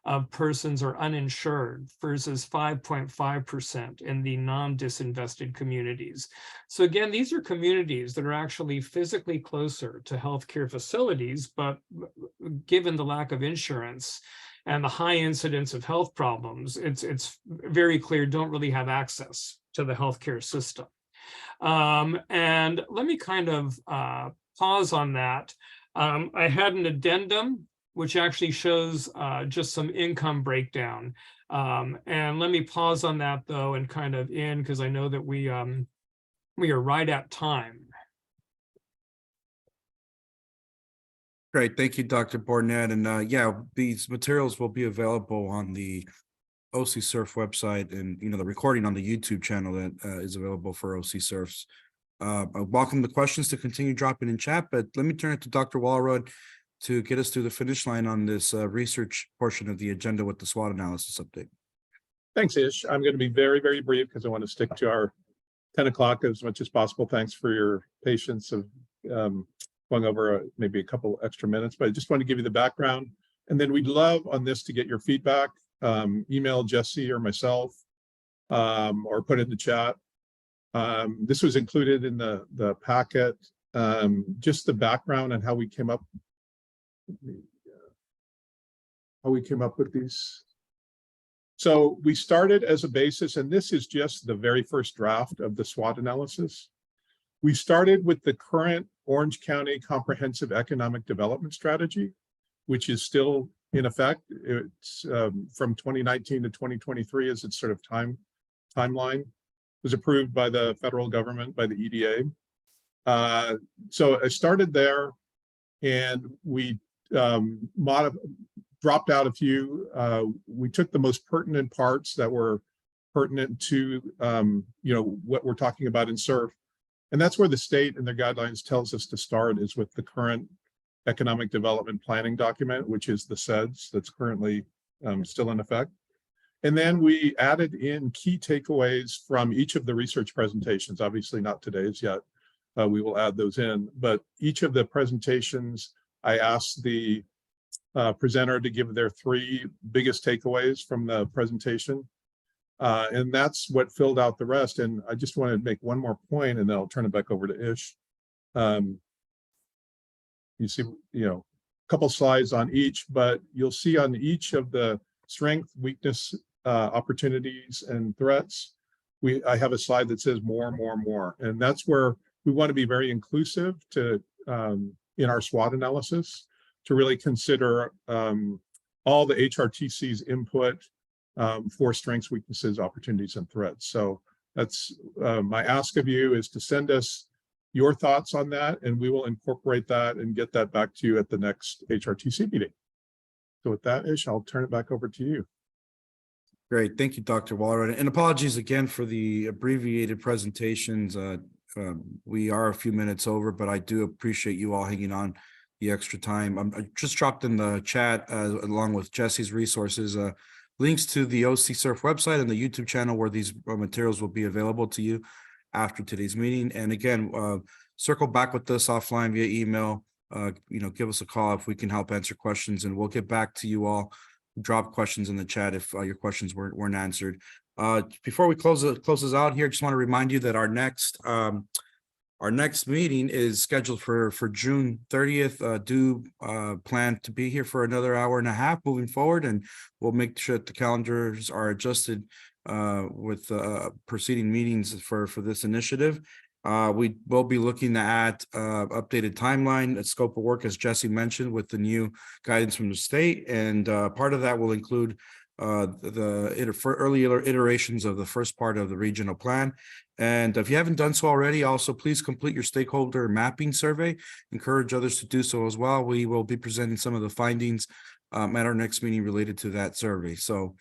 of persons are uninsured versus 5.5% in the non-disinvested communities. So again, these are communities that are actually physically closer to healthcare facilities, but given the lack of insurance and the high incidence of health problems, it's very clear don't really have access to the healthcare system. And let me kind of pause on that. I had an addendum which actually shows just some income breakdown. And let me pause on that though and kind of end because I know that we are right at time. Great, thank you, Dr. Bornett. And yeah, these materials will be available on the OC Surf website, and the recording on the YouTube channel that is available for OC Surfs. I welcome the questions to continue dropping in chat, but let me turn it to Dr. Walrod to get us through the finish line on this research portion of the agenda with the SWOT analysis update. Thanks, Ish. I'm going to be very, very brief because I want to stick to our 10 o'clock as much as possible. Thanks for your patience of going over maybe a couple extra minutes, but I just want to give you the background. And then we'd love on this to get your feedback. Email Jesse or myself, or put it in the chat. This was included in the packet, just the background and how we came up with these. So we started as a basis, and this is just the very first draft of the SWOT analysis. We started with the current Orange County Comprehensive Economic Development Strategy, which is still in effect. It's from 2019 to 2023 as its sort of timeline. It was approved by the federal government, by the EDA. So I started there, and we dropped out a few. We took the most pertinent parts that were pertinent to what we're talking about in SURF. And that's where the state and their guidelines tells us to start, is with the current economic development planning document, which is the SEDS that's currently still in effect. And then we added in key takeaways from each of the research presentations, obviously not today's yet. We will add those in, but each of the presentations, I asked the presenter to give their 3 biggest takeaways from the presentation. And that's what filled out the rest. And I just want to make one more point, and then I'll turn it back over to Ish. You see, a couple slides on each, but you'll see on each of the strength, weakness, opportunities, and threats, I have a slide that says more, more, more. And that's where we want to be very inclusive to in our SWOT analysis, to really consider all the HRTC's input for strengths, weaknesses, opportunities, and threats. So that's my ask of you, is to send us your thoughts on that, and we will incorporate that and get that back to you at the next HRTC meeting. So with that, Ish, I'll turn it back over to you. Great, thank you, Dr. Walrod, and apologies again for the abbreviated presentations. We are a few minutes over, but I do appreciate you all hanging on the extra time. I just dropped in the chat along with Jesse's resources, links to the OC Surf website and the YouTube channel where these materials will be available to you after today's meeting. And again, circle back with us offline via email. Give us a call if we can help answer questions, and we'll get back to you all. Drop questions in the chat if your questions weren't answered. Before we close this out here, just want to remind you that our next meeting is scheduled for June 30th. Do plan to be here for another hour and a half moving forward, and we'll make sure that the calendars are adjusted with preceding meetings for this initiative. We will be looking at updated timeline, a scope of work, as Jesse mentioned, with the new guidance from the state, and part of that will include the earlier iterations of the first part of the regional plan. And if you haven't done so already, also please complete your stakeholder mapping survey. Encourage others to do so as well. We will be presenting some of the findings at our next meeting related to that survey. So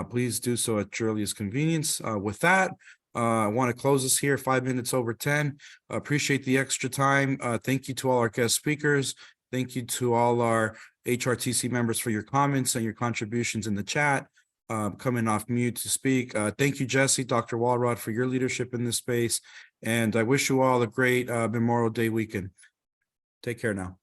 please do so at your earliest convenience. With that, I want to close this here 5 minutes over 10. Appreciate the extra time. Thank you to all our guest speakers. Thank you to all our HRTC members for your comments and your contributions in the chat, coming off mute to speak. Thank you, Jesse, Dr. Walrod, for your leadership in this space. And I wish you all a great Memorial Day weekend. Take care now.